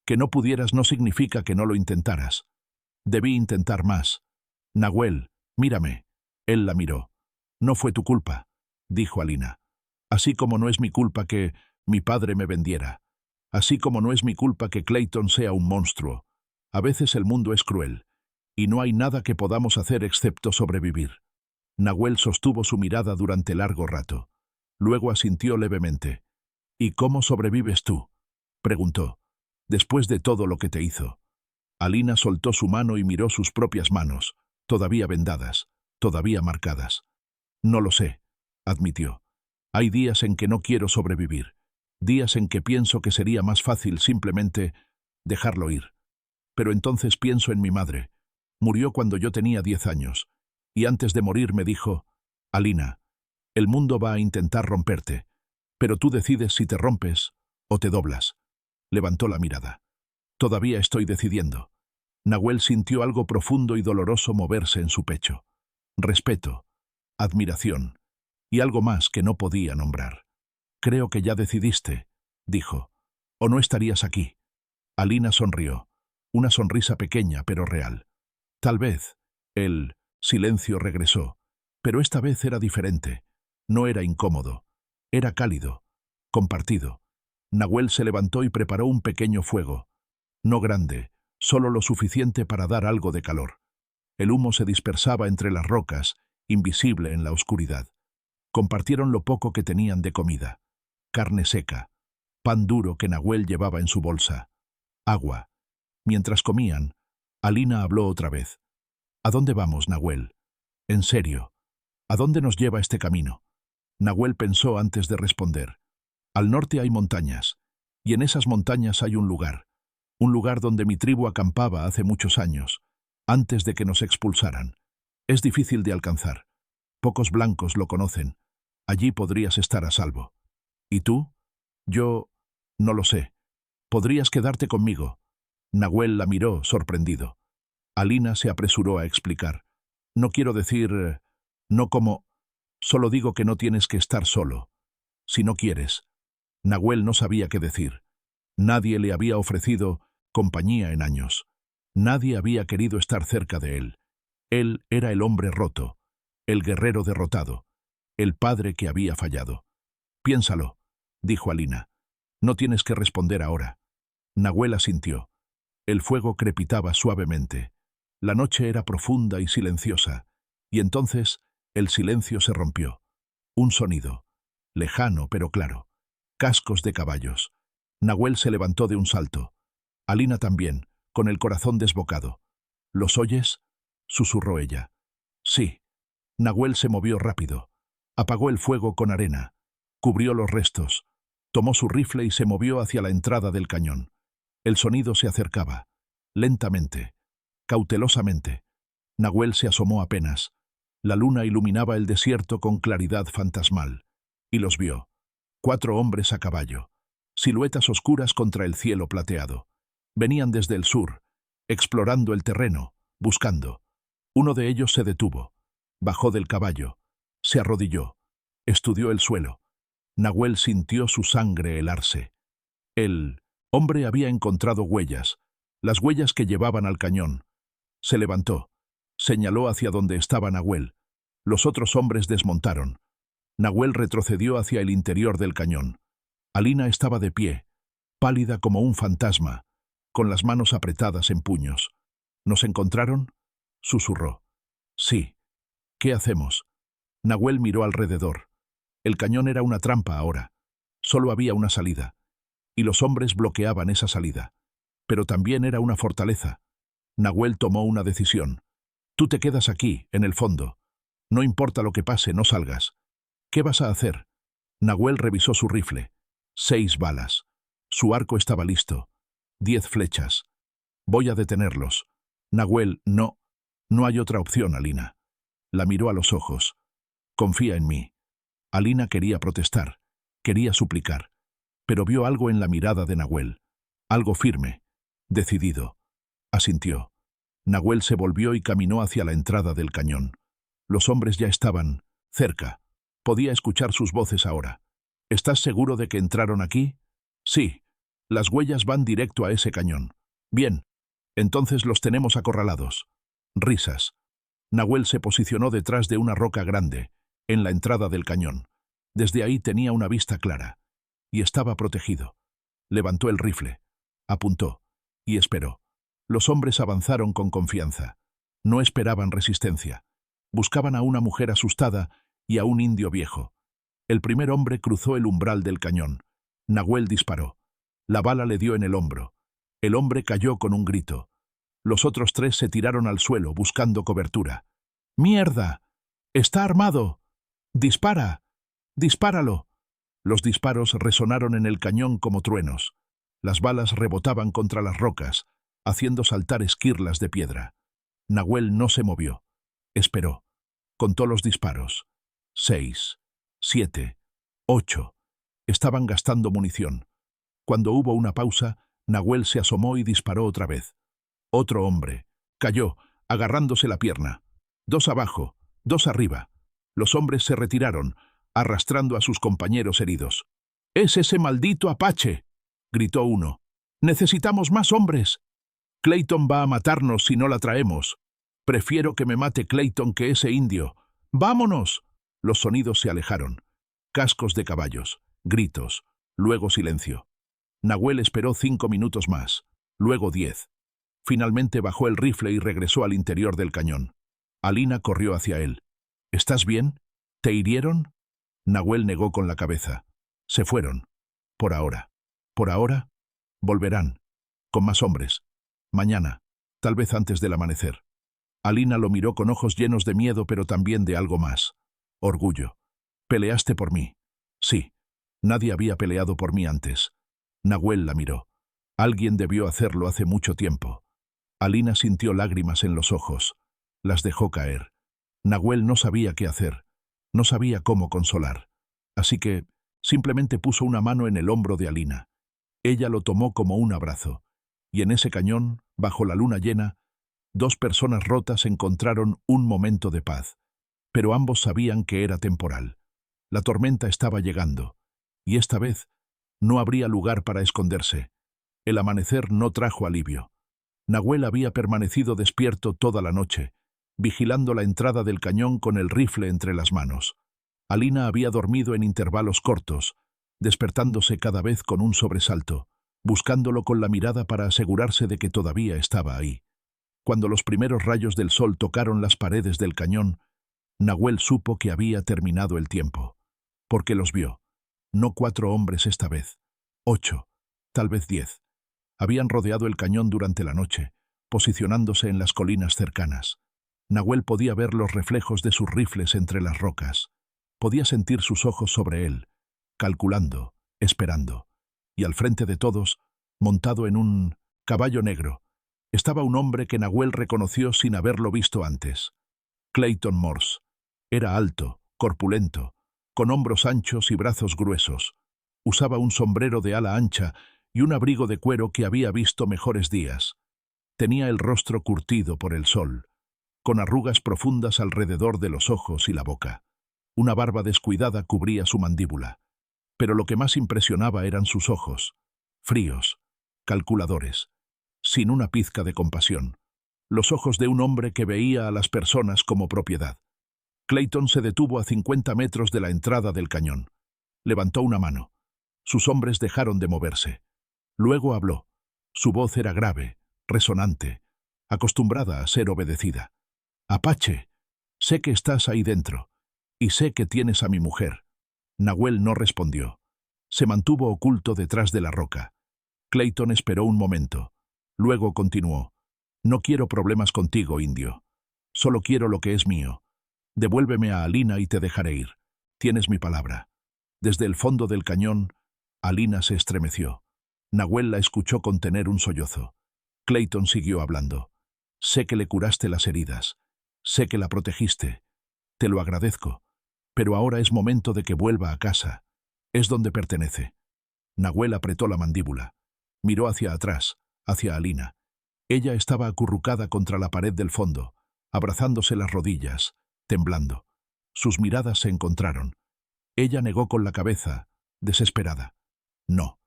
Que no pudieras no significa que no lo intentaras. Debí intentar más. Nahuel, mírame». Él la miró. «No fue tu culpa», dijo Alina. «Así como no es mi culpa que mi padre me vendiera. Así como no es mi culpa que Clayton sea un monstruo. A veces el mundo es cruel, y no hay nada que podamos hacer excepto sobrevivir». Nahuel sostuvo su mirada durante largo rato. Luego asintió levemente. «¿Y cómo sobrevives tú?», preguntó. «Después de todo lo que te hizo». Alina soltó su mano y miró sus propias manos, todavía vendadas, todavía marcadas. «No lo sé», admitió. «Hay días en que no quiero sobrevivir, días en que pienso que sería más fácil simplemente dejarlo ir. Pero entonces pienso en mi madre. Murió cuando yo tenía 10 años, y antes de morir me dijo: Alina, el mundo va a intentar romperte, pero tú decides si te rompes o te doblas». Levantó la mirada. «Todavía estoy decidiendo». Nahuel sintió algo profundo y doloroso moverse en su pecho. Respeto, admiración y algo más que no podía nombrar. «Creo que ya decidiste», dijo. «O no estarías aquí». Alina sonrió, una sonrisa pequeña pero real. «Tal vez». El silencio regresó, pero esta vez era diferente. No era incómodo, era cálido, compartido. Nahuel se levantó y preparó un pequeño fuego. No grande, solo lo suficiente para dar algo de calor. El humo se dispersaba entre las rocas, invisible en la oscuridad. Compartieron lo poco que tenían de comida. Carne seca, pan duro que Nahuel llevaba en su bolsa, agua. Mientras comían, Alina habló otra vez. «¿A dónde vamos, Nahuel? En serio, ¿a dónde nos lleva este camino?» Nahuel pensó antes de responder. «Al norte hay montañas, y en esas montañas hay un lugar donde mi tribu acampaba hace muchos años, antes de que nos expulsaran. Es difícil de alcanzar. Pocos blancos lo conocen. Allí podrías estar a salvo». «¿Y tú?» «Yo no lo sé. Podrías quedarte conmigo». Nahuel la miró, sorprendido. Alina se apresuró a explicar. «No quiero decir... no como... Solo digo que no tienes que estar solo. Si no quieres». Nahuel no sabía qué decir. Nadie le había ofrecido compañía en años. Nadie había querido estar cerca de él. Él era el hombre roto, el guerrero derrotado, el padre que había fallado. «Piénsalo», dijo Alina. «No tienes que responder ahora». Nahuel asintió. El fuego crepitaba suavemente. La noche era profunda y silenciosa, y entonces el silencio se rompió. Un sonido, lejano pero claro. Cascos de caballos. Nahuel se levantó de un salto. Alina también, con el corazón desbocado. «¿Los oyes?», susurró ella. «Sí». Nahuel se movió rápido. Apagó el fuego con arena. Cubrió los restos. Tomó su rifle y se movió hacia la entrada del cañón. El sonido se acercaba, lentamente, cautelosamente. Nahuel se asomó apenas. La luna iluminaba el desierto con claridad fantasmal. Y los vio. 4 hombres a caballo, siluetas oscuras contra el cielo plateado. Venían desde el sur, explorando el terreno, buscando. Uno de ellos se detuvo. Bajó del caballo. Se arrodilló. Estudió el suelo. Nahuel sintió su sangre helarse. El hombre había encontrado huellas, las huellas que llevaban al cañón. Se levantó. Señaló hacia donde estaba Nahuel. Los otros hombres desmontaron. Nahuel retrocedió hacia el interior del cañón. Alina estaba de pie, pálida como un fantasma, con las manos apretadas en puños. «¿Nos encontraron?», susurró. «Sí». «¿Qué hacemos?». Nahuel miró alrededor. El cañón era una trampa ahora. Solo había una salida. Y los hombres bloqueaban esa salida. Pero también era una fortaleza. Nahuel tomó una decisión. «Tú te quedas aquí, en el fondo. No importa lo que pase, no salgas». «¿Qué vas a hacer?». Nahuel revisó su rifle. 6 balas. Su arco estaba listo. 10 flechas. «Voy a detenerlos». «Nahuel, no. No hay otra opción, Alina». La miró a los ojos. «Confía en mí». Alina quería protestar, quería suplicar, pero vio algo en la mirada de Nahuel. Algo firme, decidido. Asintió. Nahuel se volvió y caminó hacia la entrada del cañón. Los hombres ya estaban cerca. Podía escuchar sus voces ahora. ¿Estás seguro de que entraron aquí? Sí. Las huellas van directo a ese cañón. Bien. Entonces los tenemos acorralados. Risas. Nahuel se posicionó detrás de una roca grande, en la entrada del cañón. Desde ahí tenía una vista clara. Y estaba protegido. Levantó el rifle. Apuntó. Y esperó. Los hombres avanzaron con confianza. No esperaban resistencia. Buscaban a una mujer asustada y a un indio viejo. El primer hombre cruzó el umbral del cañón. Nahuel disparó. La bala le dio en el hombro. El hombre cayó con un grito. Los otros 3 se tiraron al suelo buscando cobertura. ¡Mierda! ¡Está armado! ¡Dispara! ¡Dispáralo! Los disparos resonaron en el cañón como truenos. Las balas rebotaban contra las rocas, haciendo saltar esquirlas de piedra. Nahuel no se movió. Esperó. Contó los disparos. 6, 7, 8. Estaban gastando munición. Cuando hubo una pausa, Nahuel se asomó y disparó otra vez. Otro hombre. Cayó, agarrándose la pierna. 2 abajo, 2 arriba. Los hombres se retiraron, arrastrando a sus compañeros heridos. «¡Es ese maldito Apache!», gritó uno. «¡Necesitamos más hombres! Clayton va a matarnos si no la traemos. Prefiero que me mate Clayton que ese indio. ¡Vámonos!». Los sonidos se alejaron. Cascos de caballos, gritos, luego silencio. Nahuel esperó 5 minutos más, luego 10. Finalmente bajó el rifle y regresó al interior del cañón. Alina corrió hacia él. «¿Estás bien? ¿Te hirieron?». Nahuel negó con la cabeza. «Se fueron. Por ahora». «¿Por ahora?». «Volverán. Con más hombres. Mañana. Tal vez antes del amanecer». Alina lo miró con ojos llenos de miedo, pero también de algo más. Orgullo. «¿Peleaste por mí?». «Sí. Nadie había peleado por mí antes». Nahuel la miró. Alguien debió hacerlo hace mucho tiempo. Alina sintió lágrimas en los ojos. Las dejó caer. Nahuel no sabía qué hacer. No sabía cómo consolar. Así que simplemente puso una mano en el hombro de Alina. Ella lo tomó como un abrazo. Y en ese cañón, bajo la luna llena, 2 personas rotas encontraron un momento de paz. Pero ambos sabían que era temporal. La tormenta estaba llegando. Y esta vez no habría lugar para esconderse. El amanecer no trajo alivio. Nahuel había permanecido despierto toda la noche, vigilando la entrada del cañón con el rifle entre las manos. Alina había dormido en intervalos cortos, despertándose cada vez con un sobresalto, buscándolo con la mirada para asegurarse de que todavía estaba ahí. Cuando los primeros rayos del sol tocaron las paredes del cañón, Nahuel supo que había terminado el tiempo. Porque los vio. No 4 hombres esta vez. 8, tal vez 10. Habían rodeado el cañón durante la noche, posicionándose en las colinas cercanas. Nahuel podía ver los reflejos de sus rifles entre las rocas. Podía sentir sus ojos sobre él, calculando, esperando. Y al frente de todos, montado en un caballo negro, estaba un hombre que Nahuel reconoció sin haberlo visto antes. Clayton Morse. Era alto, corpulento, con hombros anchos y brazos gruesos. Usaba un sombrero de ala ancha y un abrigo de cuero que había visto mejores días. Tenía el rostro curtido por el sol, con arrugas profundas alrededor de los ojos y la boca. Una barba descuidada cubría su mandíbula. Pero lo que más impresionaba eran sus ojos, fríos, calculadores, sin una pizca de compasión. Los ojos de un hombre que veía a las personas como propiedad. Clayton se detuvo a 50 metros de la entrada del cañón. Levantó una mano. Sus hombres dejaron de moverse. Luego habló. Su voz era grave, resonante, acostumbrada a ser obedecida. «Apache, sé que estás ahí dentro, y sé que tienes a mi mujer». Nahuel no respondió. Se mantuvo oculto detrás de la roca. Clayton esperó un momento. Luego continuó. «No quiero problemas contigo, indio. Solo quiero lo que es mío. Devuélveme a Alina y te dejaré ir. Tienes mi palabra». Desde el fondo del cañón, Alina se estremeció. Nahuel la escuchó contener un sollozo. Clayton siguió hablando. «Sé que le curaste las heridas. Sé que la protegiste. Te lo agradezco. Pero ahora es momento de que vuelva a casa. Es donde pertenece». Nahuel apretó la mandíbula. Miró hacia atrás, hacia Alina. Ella estaba acurrucada contra la pared del fondo, abrazándose las rodillas, temblando. Sus miradas se encontraron. Ella negó con la cabeza, desesperada. No.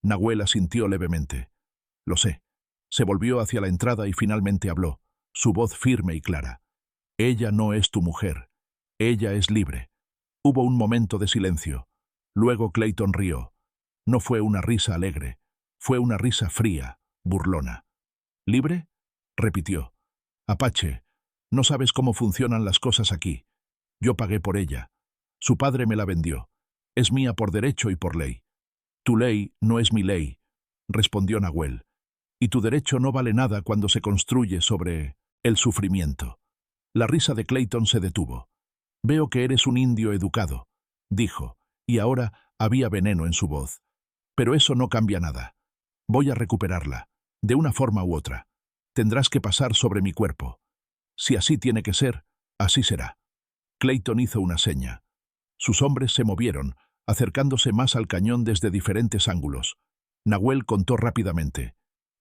Nahuel asintió levemente. Lo sé. Se volvió hacia la entrada y finalmente habló, su voz firme y clara. Ella no es tu mujer. Ella es libre. Hubo un momento de silencio. Luego Clayton rió. No fue una risa alegre. Fue una risa fría, burlona. ¿Libre? Repitió. Apache, no sabes cómo funcionan las cosas aquí. Yo pagué por ella. Su padre me la vendió. Es mía por derecho y por ley. Tu ley no es mi ley, respondió Nahuel. Y tu derecho no vale nada cuando se construye sobre el sufrimiento. La risa de Clayton se detuvo. Veo que eres un indio educado, dijo, y ahora había veneno en su voz. Pero eso no cambia nada. Voy a recuperarla, de una forma u otra. Tendrás que pasar sobre mi cuerpo. Si así tiene que ser, así será. Clayton hizo una seña. Sus hombres se movieron, acercándose más al cañón desde diferentes ángulos. Nahuel contó rápidamente.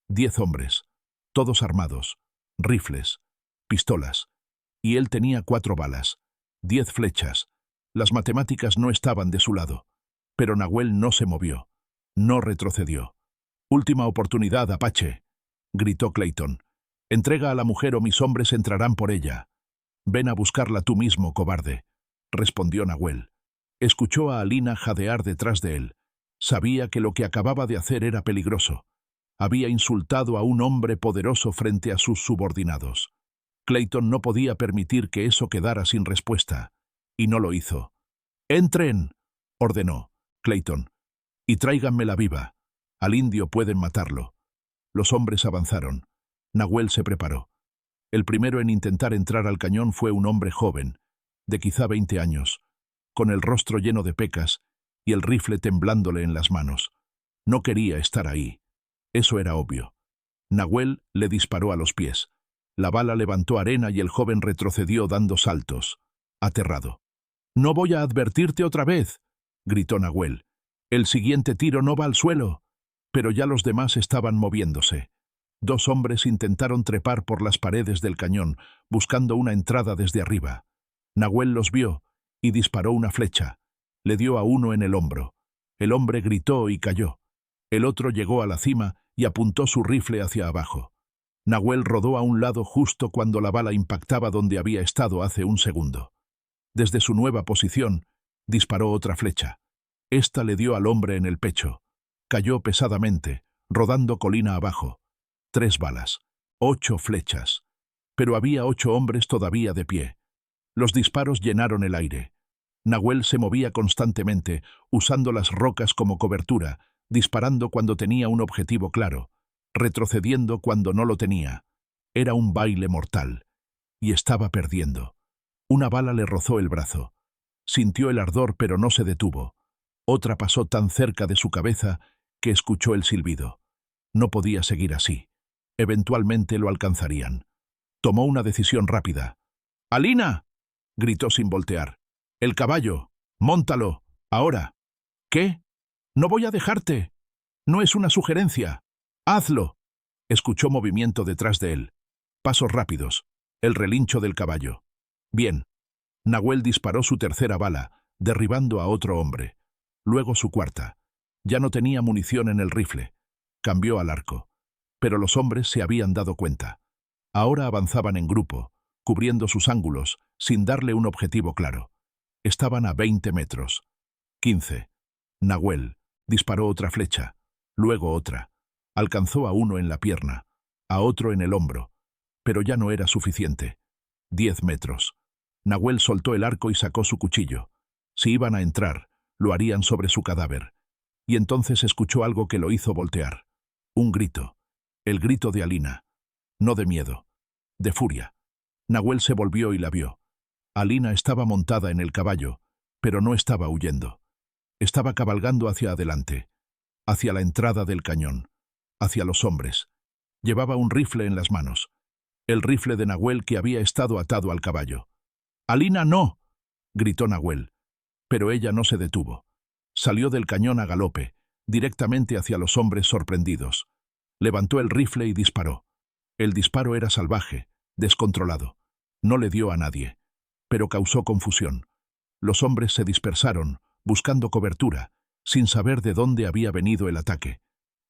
10 hombres, todos armados, rifles, pistolas. Y él tenía 4 balas, 10 flechas. Las matemáticas no estaban de su lado. Pero Nahuel no se movió. No retrocedió. «Última oportunidad, Apache», gritó Clayton. «Entrega a la mujer o mis hombres entrarán por ella». «Ven a buscarla tú mismo, cobarde», respondió Nahuel. Escuchó a Alina jadear detrás de él. Sabía que lo que acababa de hacer era peligroso. Había insultado a un hombre poderoso frente a sus subordinados. Clayton no podía permitir que eso quedara sin respuesta, y no lo hizo. «¡Entren!», ordenó Clayton, «y tráiganmela viva. Al indio pueden matarlo». Los hombres avanzaron. Nahuel se preparó. El primero en intentar entrar al cañón fue un hombre joven, de quizá 20 años, con el rostro lleno de pecas y el rifle temblándole en las manos. No quería estar ahí. Eso era obvio. Nahuel le disparó a los pies. La bala levantó arena y el joven retrocedió dando saltos, aterrado. «No voy a advertirte otra vez», gritó Nahuel. «El siguiente tiro no va al suelo». Pero ya los demás estaban moviéndose. 2 hombres intentaron trepar por las paredes del cañón, buscando una entrada desde arriba. Nahuel los vio y disparó una flecha. Le dio a uno en el hombro. El hombre gritó y cayó. El otro llegó a la cima y apuntó su rifle hacia abajo. Nahuel rodó a un lado justo cuando la bala impactaba donde había estado hace un segundo. Desde su nueva posición, disparó otra flecha. Esta le dio al hombre en el pecho. Cayó pesadamente, rodando colina abajo. 3 balas, 8 flechas. Pero había 8 hombres todavía de pie. Los disparos llenaron el aire. Nahuel se movía constantemente, usando las rocas como cobertura, disparando cuando tenía un objetivo claro, retrocediendo cuando no lo tenía. Era un baile mortal. Y estaba perdiendo. Una bala le rozó el brazo. Sintió el ardor pero no se detuvo. Otra pasó tan cerca de su cabeza que escuchó el silbido. No podía seguir así. Eventualmente lo alcanzarían. Tomó una decisión rápida. «¡Alina!», gritó sin voltear. «El caballo. Móntalo. Ahora». «¿Qué? No voy a dejarte. No es una sugerencia. Hazlo». Escuchó movimiento detrás de él. Pasos rápidos. El relincho del caballo. «Bien». Nahuel disparó su tercera bala, derribando a otro hombre. Luego su cuarta. Ya no tenía munición en el rifle. Cambió al arco. Pero los hombres se habían dado cuenta. Ahora avanzaban en grupo, cubriendo sus ángulos, sin darle un objetivo claro. Estaban a 20 metros. 15. Nahuel disparó otra flecha, luego otra. Alcanzó a uno en la pierna, a otro en el hombro. Pero ya no era suficiente. 10 metros. Nahuel soltó el arco y sacó su cuchillo. Si iban a entrar, lo harían sobre su cadáver. Y entonces escuchó algo que lo hizo voltear. Un grito. El grito de Alina. No de miedo, de furia. Nahuel se volvió y la vio. Alina estaba montada en el caballo, pero no estaba huyendo. Estaba cabalgando hacia adelante, hacia la entrada del cañón, hacia los hombres. Llevaba un rifle en las manos. El rifle de Nahuel que había estado atado al caballo. «¡Alina, no!», gritó Nahuel. Pero ella no se detuvo. Salió del cañón a galope, directamente hacia los hombres sorprendidos. Levantó el rifle y disparó. El disparo era salvaje, descontrolado. No le dio a nadie, pero causó confusión. Los hombres se dispersaron, buscando cobertura, sin saber de dónde había venido el ataque.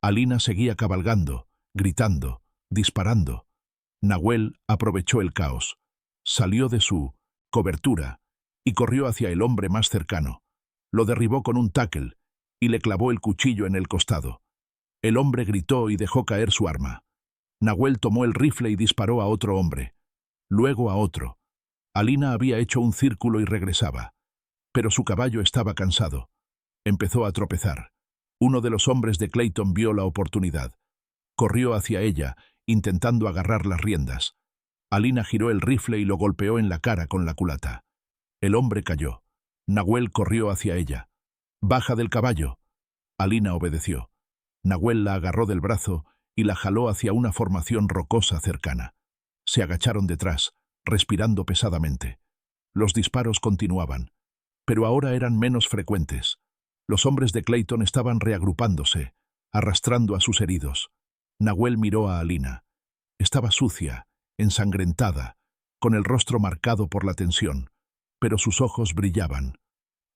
Alina seguía cabalgando, gritando, disparando. Nahuel aprovechó el caos, salió de su cobertura y corrió hacia el hombre más cercano. Lo derribó con un tackle y le clavó el cuchillo en el costado. El hombre gritó y dejó caer su arma. Nahuel tomó el rifle y disparó a otro hombre, luego a otro. Alina había hecho un círculo y regresaba, pero su caballo estaba cansado. Empezó a tropezar. Uno de los hombres de Clayton vio la oportunidad. Corrió hacia ella, intentando agarrar las riendas. Alina giró el rifle y lo golpeó en la cara con la culata. El hombre cayó. Nahuel corrió hacia ella. «¡Baja del caballo!». Alina obedeció. Nahuel la agarró del brazo y la jaló hacia una formación rocosa cercana. Se agacharon detrás, respirando pesadamente. Los disparos continuaban, pero ahora eran menos frecuentes. Los hombres de Clayton estaban reagrupándose, arrastrando a sus heridos. Nahuel miró a Alina. Estaba sucia, ensangrentada, con el rostro marcado por la tensión, pero sus ojos brillaban.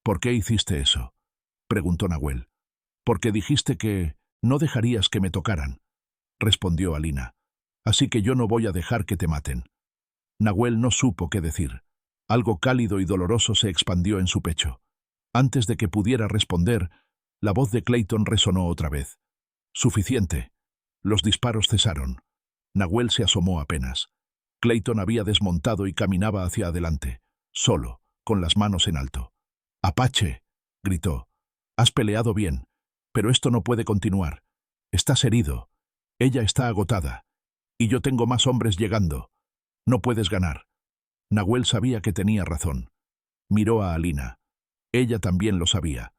«¿Por qué hiciste eso?», preguntó Nahuel. «Porque dijiste que no dejarías que me tocaran», respondió Alina. «Así que yo no voy a dejar que te maten». Nahuel no supo qué decir. Algo cálido y doloroso se expandió en su pecho. Antes de que pudiera responder, la voz de Clayton resonó otra vez. «Suficiente». Los disparos cesaron. Nahuel se asomó apenas. Clayton había desmontado y caminaba hacia adelante, solo, con las manos en alto. «Apache», gritó. «Has peleado bien, pero esto no puede continuar. Estás herido. Ella está agotada. Y yo tengo más hombres llegando. No puedes ganar». Nahuel sabía que tenía razón. Miró a Alina. Ella también lo sabía.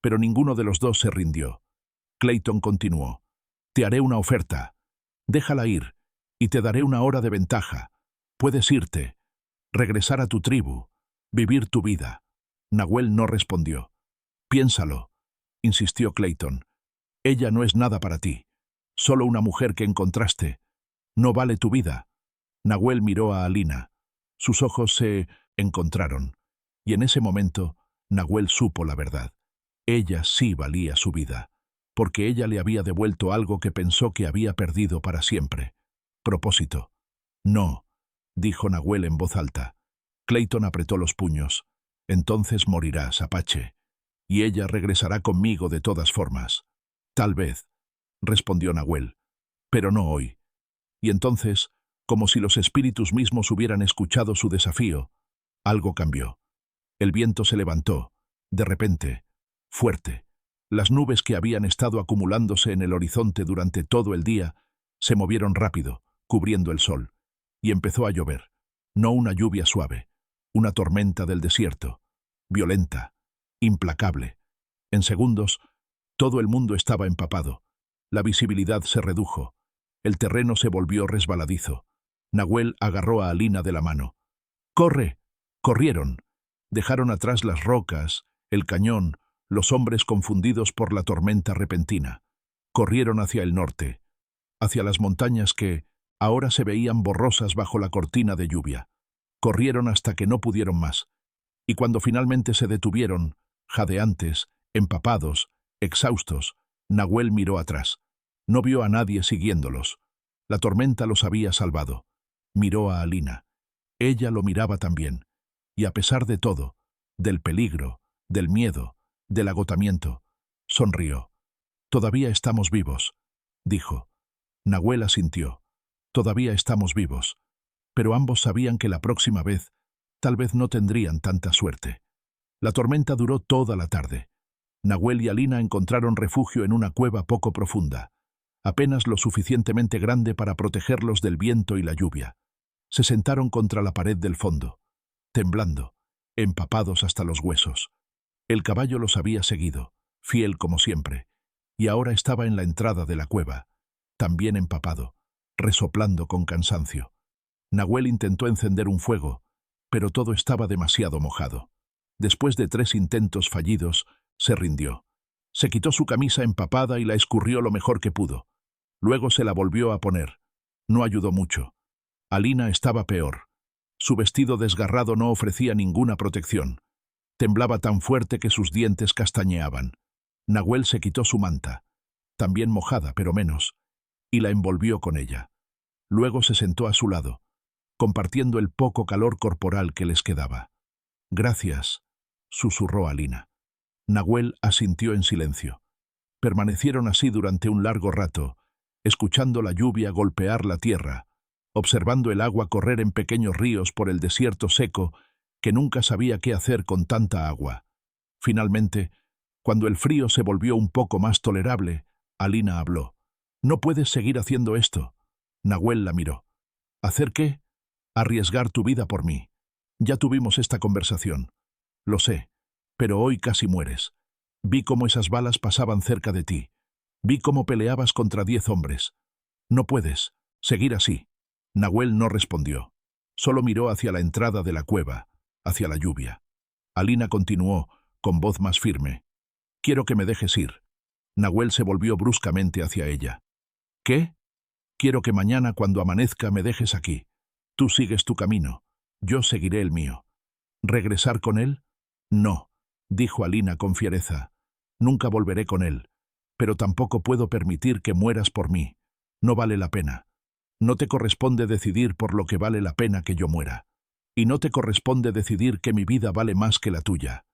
Pero ninguno de los dos se rindió. Clayton continuó. «Te haré una oferta. Déjala ir, y te daré una hora de ventaja. Puedes irte, regresar a tu tribu, vivir tu vida». Nahuel no respondió. «Piénsalo», insistió Clayton. «Ella no es nada para ti. Solo una mujer que encontraste. No vale tu vida». Nahuel miró a Alina. Sus ojos se encontraron. Y en ese momento, Nahuel supo la verdad. Ella sí valía su vida, porque ella le había devuelto algo que pensó que había perdido para siempre. Propósito. «No», dijo Nahuel en voz alta. Clayton apretó los puños. «Entonces morirás, Apache. Y ella regresará conmigo de todas formas». «Tal vez», respondió Nahuel. «Pero no hoy». Y entonces, como si los espíritus mismos hubieran escuchado su desafío, algo cambió. El viento se levantó, de repente, fuerte. Las nubes que habían estado acumulándose en el horizonte durante todo el día se movieron rápido, cubriendo el sol, y empezó a llover. No una lluvia suave, una tormenta del desierto, violenta, implacable. En segundos, todo el mundo estaba empapado. La visibilidad se redujo. El terreno se volvió resbaladizo. Nahuel agarró a Alina de la mano. «¡Corre!». Corrieron. Dejaron atrás las rocas, el cañón, los hombres confundidos por la tormenta repentina. Corrieron hacia el norte, hacia las montañas que ahora se veían borrosas bajo la cortina de lluvia. Corrieron hasta que no pudieron más. Y cuando finalmente se detuvieron, jadeantes, empapados, exhaustos, Nahuel miró atrás. No vio a nadie siguiéndolos. La tormenta los había salvado. Miró a Alina. Ella lo miraba también. Y a pesar de todo, del peligro, del miedo, del agotamiento, sonrió. «Todavía estamos vivos», dijo. Nahuel asintió. «Todavía estamos vivos». Pero ambos sabían que la próxima vez, tal vez no tendrían tanta suerte. La tormenta duró toda la tarde. Nahuel y Alina encontraron refugio en una cueva poco profunda, apenas lo suficientemente grande para protegerlos del viento y la lluvia. Se sentaron contra la pared del fondo, temblando, empapados hasta los huesos. El caballo los había seguido, fiel como siempre, y ahora estaba en la entrada de la cueva, también empapado, resoplando con cansancio. Nahuel intentó encender un fuego, pero todo estaba demasiado mojado. Después de 3 intentos fallidos, se rindió. Se quitó su camisa empapada y la escurrió lo mejor que pudo. Luego se la volvió a poner. No ayudó mucho. Alina estaba peor. Su vestido desgarrado no ofrecía ninguna protección. Temblaba tan fuerte que sus dientes castañeaban. Nahuel se quitó su manta, también mojada, pero menos, y la envolvió con ella. Luego se sentó a su lado, compartiendo el poco calor corporal que les quedaba. «Gracias», susurró Alina. Nahuel asintió en silencio. Permanecieron así durante un largo rato, escuchando la lluvia golpear la tierra, observando el agua correr en pequeños ríos por el desierto seco que nunca sabía qué hacer con tanta agua. Finalmente, cuando el frío se volvió un poco más tolerable, Alina habló. «No puedes seguir haciendo esto». Nahuel la miró. «¿Hacer qué?» «Arriesgar tu vida por mí. Ya tuvimos esta conversación. Lo sé, pero hoy casi mueres. Vi cómo esas balas pasaban cerca de ti. Vi cómo peleabas contra 10 hombres. No puedes seguir así». Nahuel no respondió. Solo miró hacia la entrada de la cueva, hacia la lluvia. Alina continuó, con voz más firme. «Quiero que me dejes ir». Nahuel se volvió bruscamente hacia ella. «¿Qué?» «Quiero que mañana, cuando amanezca, me dejes aquí. Tú sigues tu camino. Yo seguiré el mío». «¿Regresar con él?» «No», dijo Alina con fiereza. «Nunca volveré con él. Pero tampoco puedo permitir que mueras por mí. No vale la pena. No te corresponde decidir por lo que vale la pena que yo muera. Y no te corresponde decidir que mi vida vale más que la tuya».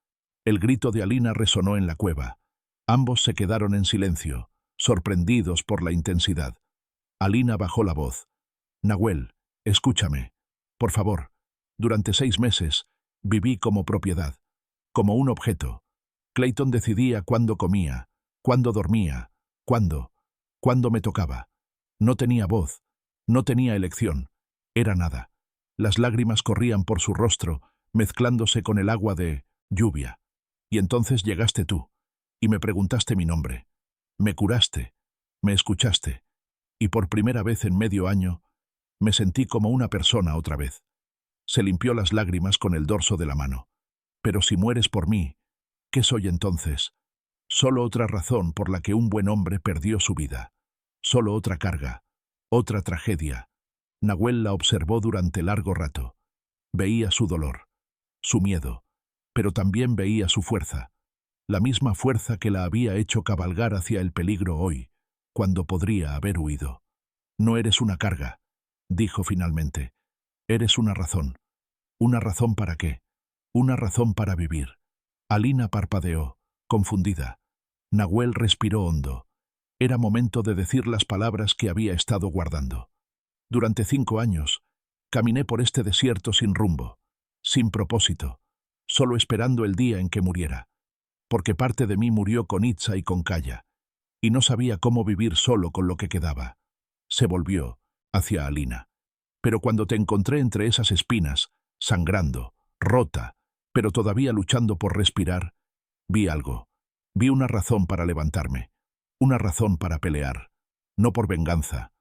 El grito de Alina resonó en la cueva. Ambos se quedaron en silencio, sorprendidos por la intensidad. Alina bajó la voz. «Nahuel, escúchame. Por favor. Durante 6 meses viví como propiedad, como un objeto. Clayton decidía cuándo comía, cuándo dormía, cuándo me tocaba. No tenía voz, no tenía elección. Era nada. Las lágrimas corrían por su rostro, mezclándose con el agua de lluvia. Y entonces llegaste tú, y me preguntaste mi nombre. Me curaste, me escuchaste, y por primera vez en medio año me sentí como una persona otra vez». Se limpió las lágrimas con el dorso de la mano. «Pero si mueres por mí, ¿qué soy entonces? Solo otra razón por la que un buen hombre perdió su vida. Solo otra carga, otra tragedia». Nahuel la observó durante largo rato. Veía su dolor, su miedo, pero también veía su fuerza. La misma fuerza que la había hecho cabalgar hacia el peligro hoy, cuando podría haber huido. «No eres una carga», dijo finalmente. «Eres una razón». «¿Una razón para qué?» «Una razón para vivir». Alina parpadeó, confundida. Nahuel respiró hondo. Era momento de decir las palabras que había estado guardando. «Durante 5 años, caminé por este desierto sin rumbo, sin propósito, solo esperando el día en que muriera. Porque parte de mí murió con Itza y con Kaya, y no sabía cómo vivir solo con lo que quedaba». Se volvió hacia Alina. «Pero cuando te encontré entre esas espinas, sangrando, rota, pero todavía luchando por respirar, vi algo. Vi una razón para levantarme, una razón para pelear. No por venganza,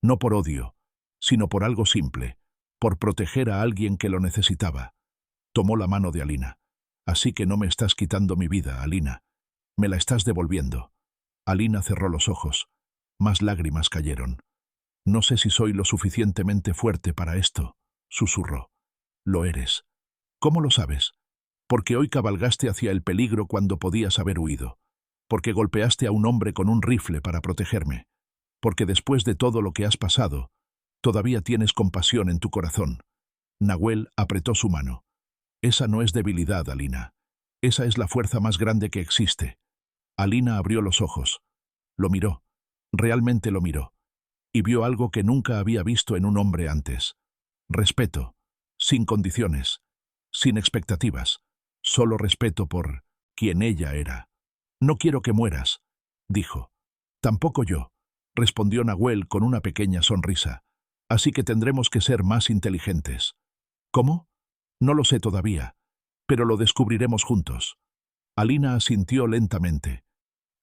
no por odio, sino por algo simple, por proteger a alguien que lo necesitaba». Tomó la mano de Alina. «Así que no me estás quitando mi vida, Alina. Me la estás devolviendo». Alina cerró los ojos. Más lágrimas cayeron. «No sé si soy lo suficientemente fuerte para esto», susurró. «Lo eres». «¿Cómo lo sabes?» «Porque hoy cabalgaste hacia el peligro cuando podías haber huido. Porque golpeaste a un hombre con un rifle para protegerme. Porque después de todo lo que has pasado, todavía tienes compasión en tu corazón». Nahuel apretó su mano. «Esa no es debilidad, Alina. Esa es la fuerza más grande que existe». Alina abrió los ojos. Lo miró. Realmente lo miró. Y vio algo que nunca había visto en un hombre antes. Respeto, sin condiciones, sin expectativas. Solo respeto por quien ella era. «No quiero que mueras», dijo. «Tampoco yo», respondió Nahuel con una pequeña sonrisa. «Así que tendremos que ser más inteligentes». «¿Cómo?» «No lo sé todavía, pero lo descubriremos juntos». Alina asintió lentamente.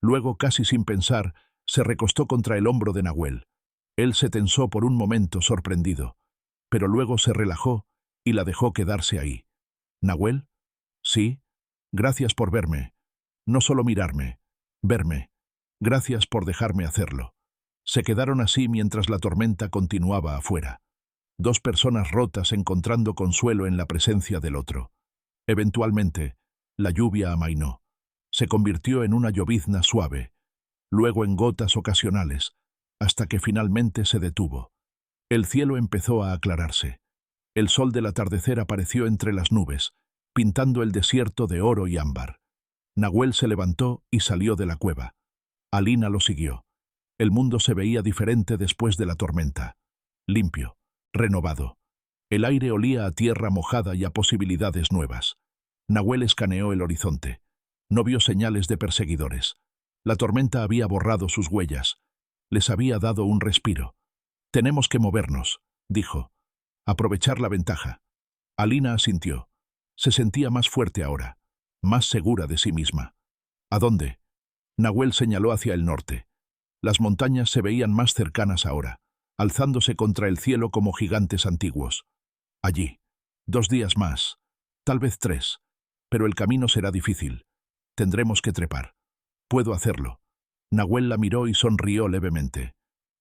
Luego, casi sin pensar, se recostó contra el hombro de Nahuel. Él se tensó por un momento sorprendido, pero luego se relajó y la dejó quedarse ahí. «¿Nahuel?» «Sí. Gracias por verme. No solo mirarme, verme. Gracias por dejarme hacerlo». Se quedaron así mientras la tormenta continuaba afuera. 2 personas rotas encontrando consuelo en la presencia del otro. Eventualmente, La lluvia amainó. Se convirtió en una llovizna suave, luego en gotas ocasionales, hasta que finalmente se detuvo. El cielo empezó a aclararse. El sol del atardecer apareció entre las nubes, pintando el desierto de oro y ámbar. Nahuel se levantó y salió de la cueva. Alina lo siguió. El mundo se veía diferente después de la tormenta. Limpio, renovado. El aire olía a tierra mojada y a posibilidades nuevas. Nahuel escaneó el horizonte. No vio señales de perseguidores. La tormenta había borrado sus huellas. Les había dado un respiro. «Tenemos que movernos», dijo. «Aprovechar la ventaja». Alina asintió. Se sentía más fuerte ahora, más segura de sí misma. ¿A dónde? Nahuel señaló hacia el norte. Las montañas se veían más cercanas ahora, alzándose contra el cielo como gigantes antiguos. Allí. 2 días más. Tal vez 3. Pero el camino será difícil. Tendremos que trepar. Puedo hacerlo. Nahuel la miró y sonrió levemente.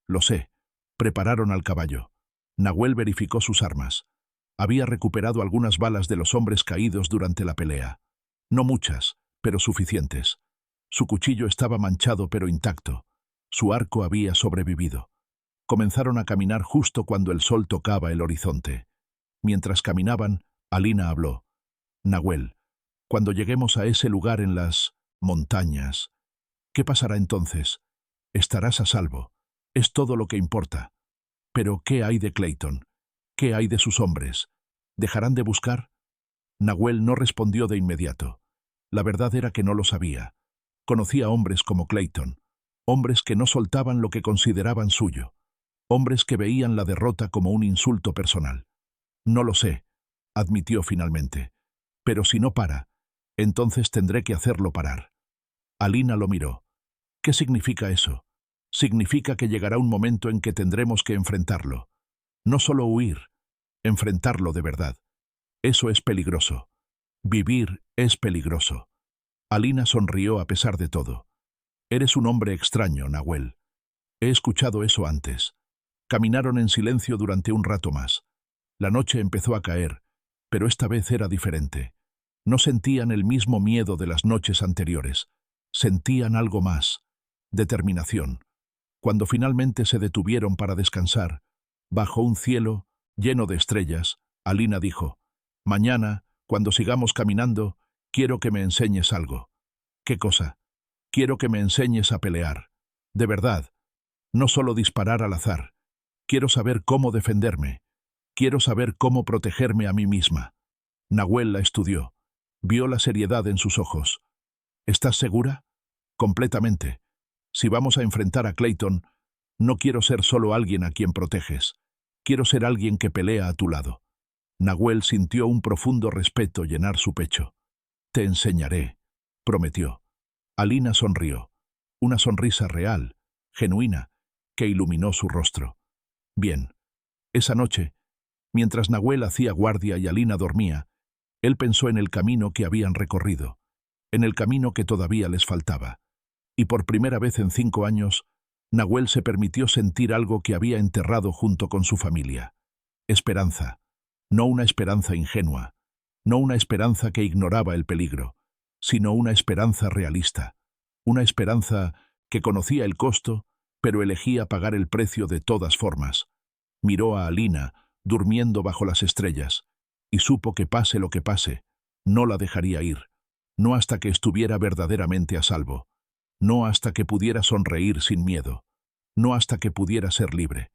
Lo sé. Prepararon al caballo. Nahuel verificó sus armas. Había recuperado algunas balas de los hombres caídos durante la pelea. No muchas, pero suficientes. Su cuchillo estaba manchado pero intacto. Su arco había sobrevivido. Comenzaron a caminar justo cuando el sol tocaba el horizonte. Mientras caminaban, Alina habló. «Nahuel, cuando lleguemos a ese lugar en las montañas, ¿qué pasará entonces? Estarás a salvo. Es todo lo que importa. Pero ¿qué hay de Clayton? ¿Qué hay de sus hombres? ¿Dejarán de buscar?» Nahuel no respondió de inmediato. La verdad era que no lo sabía. Conocía hombres como Clayton, hombres que no soltaban lo que consideraban suyo, hombres que veían la derrota como un insulto personal. «No lo sé», admitió finalmente. «Pero si no para, entonces tendré que hacerlo parar». Alina lo miró. «¿Qué significa eso?» «Significa que llegará un momento en que tendremos que enfrentarlo. No solo huir, enfrentarlo de verdad. Eso es peligroso. Vivir es peligroso». Alina sonrió a pesar de todo. «Eres un hombre extraño, Nahuel. He escuchado eso antes». Caminaron en silencio durante un rato más. La noche empezó a caer, pero esta vez era diferente. No sentían el mismo miedo de las noches anteriores. Sentían algo más. Determinación. Cuando finalmente se detuvieron para descansar, bajo un cielo lleno de estrellas, Alina dijo: «Mañana, cuando sigamos caminando, quiero que me enseñes algo». «¿Qué cosa?» «Quiero que me enseñes a pelear. De verdad. No solo disparar al azar. Quiero saber cómo defenderme. Quiero saber cómo protegerme a mí misma». Nahuel la estudió. Vio la seriedad en sus ojos. «¿Estás segura?» «Completamente. Si vamos a enfrentar a Clayton, no quiero ser solo alguien a quien proteges. Quiero ser alguien que pelea a tu lado». Nahuel sintió un profundo respeto llenar su pecho. «Te enseñaré», prometió. Alina sonrió. Una sonrisa real, genuina, que iluminó su rostro. Bien. Esa noche, mientras Nahuel hacía guardia y Alina dormía, él pensó en el camino que habían recorrido, en el camino que todavía les faltaba. Y por primera vez en 5 años, Nahuel se permitió sentir algo que había enterrado junto con su familia. Esperanza. No una esperanza ingenua, no una esperanza que ignoraba el peligro, sino una esperanza realista, una esperanza que conocía el costo, pero elegía pagar el precio de todas formas. Miró a Alina, durmiendo bajo las estrellas, y supo que pase lo que pase, no la dejaría ir, no hasta que estuviera verdaderamente a salvo, no hasta que pudiera sonreír sin miedo, no hasta que pudiera ser libre.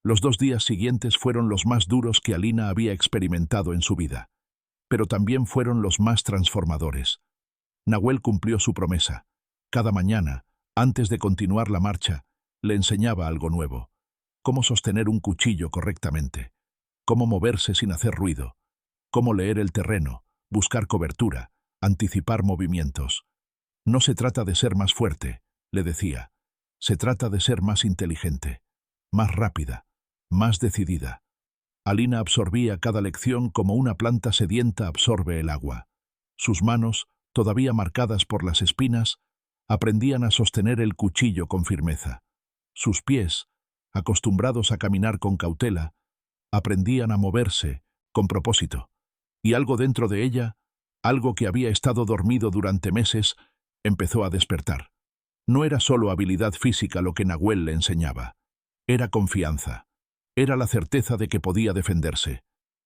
Los 2 días siguientes fueron los más duros que Alina había experimentado en su vida, pero también fueron los más transformadores. Nahuel cumplió su promesa. Cada mañana, antes de continuar la marcha, le enseñaba algo nuevo: cómo sostener un cuchillo correctamente, cómo moverse sin hacer ruido, cómo leer el terreno, buscar cobertura, anticipar movimientos. «No se trata de ser más fuerte», le decía. «Se trata de ser más inteligente, más rápida, más decidida». Alina absorbía cada lección como una planta sedienta absorbe el agua. Sus manos, todavía marcadas por las espinas, aprendían a sostener el cuchillo con firmeza. Sus pies, acostumbrados a caminar con cautela, aprendían a moverse con propósito. Y algo dentro de ella, Algo que había estado dormido durante meses empezó a despertar. No era solo habilidad física lo que Nahuel le enseñaba. Era confianza. Era la certeza de que podía defenderse,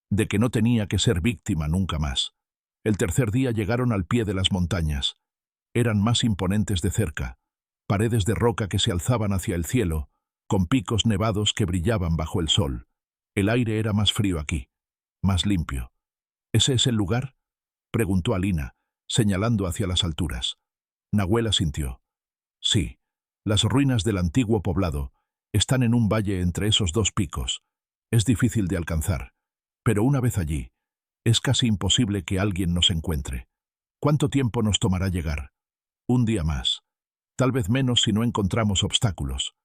de que no tenía que ser víctima nunca más. El tercer día llegaron al pie de las montañas. Eran más imponentes de cerca, paredes de roca que se alzaban hacia el cielo, con picos nevados que brillaban bajo el sol. El aire era más frío aquí, más limpio. ¿Ese es el lugar?, preguntó Alina, señalando hacia las alturas. Nahuel asintió. Sí, las ruinas del antiguo poblado están en un valle entre esos dos picos. Es difícil de alcanzar, pero una vez allí, es casi imposible que alguien nos encuentre. ¿Cuánto tiempo nos tomará llegar? Un día más. Tal vez menos si no encontramos obstáculos.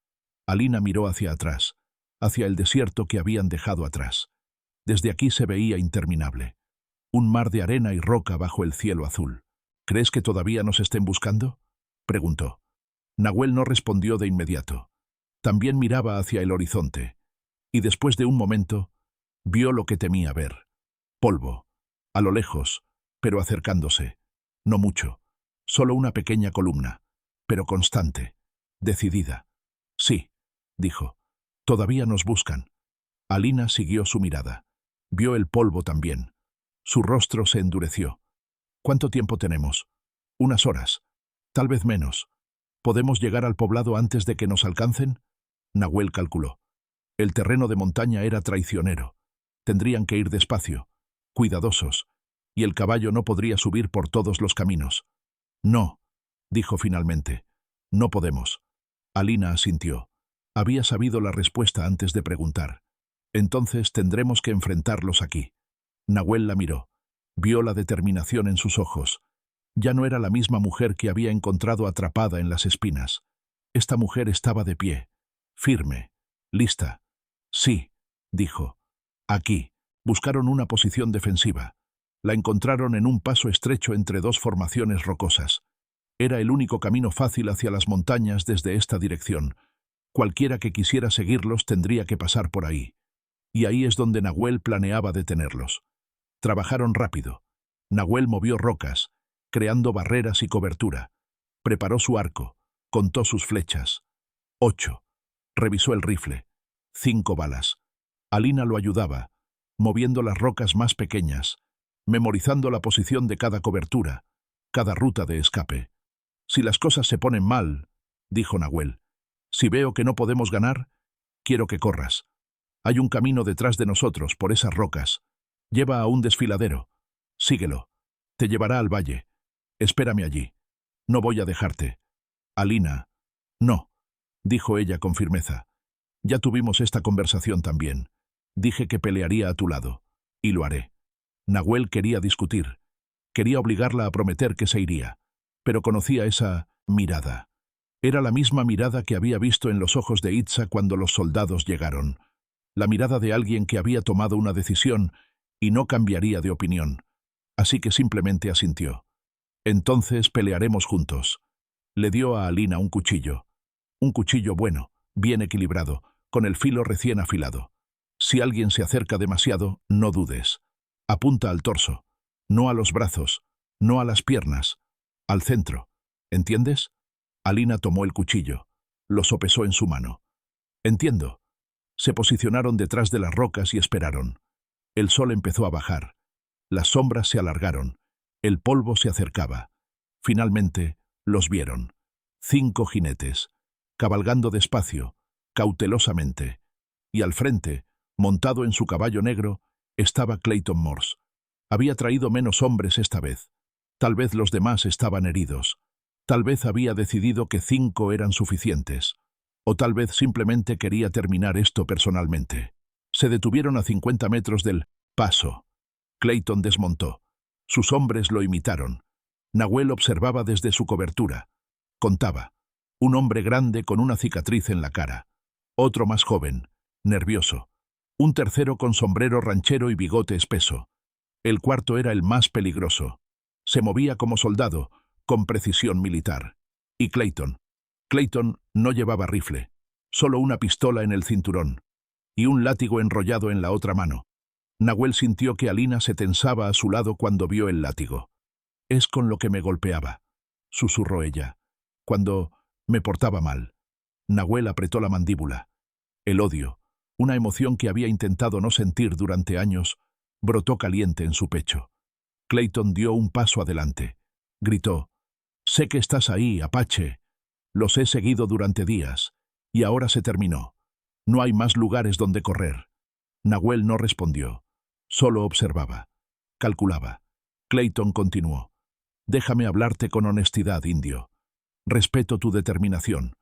Alina miró hacia atrás, hacia el desierto que habían dejado atrás. Desde aquí se veía interminable. Un mar de arena y roca bajo el cielo azul. ¿Crees que todavía nos estén buscando?, preguntó. Nahuel no respondió de inmediato. También miraba hacia el horizonte, y después de un momento, vio lo que temía ver. Polvo, a lo lejos, pero acercándose. No mucho, solo una pequeña columna, pero constante, decidida. Sí, dijo, todavía nos buscan. Alina siguió su mirada. Vio el polvo también. Su rostro se endureció. ¿Cuánto tiempo tenemos? Unas horas. Tal vez menos. ¿Podemos llegar al poblado antes de que nos alcancen? Nahuel calculó. El terreno de montaña era traicionero. Tendrían que ir despacio, cuidadosos, y el caballo no podría subir por todos los caminos. No, dijo finalmente. No podemos. Alina asintió. Había sabido la respuesta antes de preguntar. Entonces tendremos que enfrentarlos aquí. Nahuel la miró. Vio la determinación en sus ojos. Ya no era la misma mujer que había encontrado atrapada en las espinas. Esta mujer estaba de pie, firme, lista. Sí, dijo. Aquí. Buscaron una posición defensiva. La encontraron en un paso estrecho entre dos formaciones rocosas. Era el único camino fácil hacia las montañas desde esta dirección. Cualquiera que quisiera seguirlos tendría que pasar por ahí. Y ahí es donde Nahuel planeaba detenerlos. Trabajaron rápido. Nahuel movió rocas, creando barreras y cobertura. Preparó su arco, contó sus flechas. 8. Revisó el rifle. 5 balas. Alina lo ayudaba, moviendo las rocas más pequeñas, memorizando la posición de cada cobertura, cada ruta de escape. Si las cosas se ponen mal, dijo Nahuel, si veo que no podemos ganar, quiero que corras. Hay un camino detrás de nosotros, por esas rocas. Lleva a un desfiladero. Síguelo. Te llevará al valle. Espérame allí. No voy a dejarte. Alina. No, dijo ella con firmeza. Ya tuvimos esta conversación también. Dije que pelearía a tu lado. Y lo haré. Nahuel quería discutir. Quería obligarla a prometer que se iría. Pero conocía esa mirada. Era la misma mirada que había visto en los ojos de Itza cuando los soldados llegaron. La mirada de alguien que había tomado una decisión y no cambiaría de opinión. Así que simplemente asintió. Entonces pelearemos juntos. Le dio a Alina un cuchillo. Un cuchillo bueno, bien equilibrado, con el filo recién afilado. Si alguien se acerca demasiado, no dudes. Apunta al torso, no a los brazos, no a las piernas, al centro. ¿Entiendes? Alina tomó el cuchillo. Lo sopesó en su mano. Entiendo. Se posicionaron detrás de las rocas y esperaron. El sol empezó a bajar. Las sombras se alargaron. El polvo se acercaba. Finalmente, los vieron. 5 jinetes, cabalgando despacio, cautelosamente. Y al frente, montado en su caballo negro, estaba Clayton Morse. Había traído menos hombres esta vez. Tal vez los demás estaban heridos. Tal vez había decidido que 5 eran suficientes. O tal vez simplemente quería terminar esto personalmente. Se detuvieron a 50 metros del paso. Clayton desmontó. Sus hombres lo imitaron. Nahuel observaba desde su cobertura. Contaba. Un hombre grande con una cicatriz en la cara. Otro más joven, nervioso. Un tercero con sombrero ranchero y bigote espeso. El cuarto era el más peligroso. Se movía como soldado, con precisión militar. Y Clayton. Clayton no llevaba rifle, solo una pistola en el cinturón y un látigo enrollado en la otra mano. Nahuel sintió que Alina se tensaba a su lado cuando vio el látigo. Es con lo que me golpeaba, susurró ella. Cuando me portaba mal. Nahuel apretó la mandíbula. El odio, una emoción que había intentado no sentir durante años, brotó caliente en su pecho. Clayton dio un paso adelante. Gritó: «Sé que estás ahí, Apache. Los he seguido durante días. Y ahora se terminó. No hay más lugares donde correr». Nahuel no respondió. Solo observaba. Calculaba. Clayton continuó: «Déjame hablarte con honestidad, indio. Respeto tu determinación.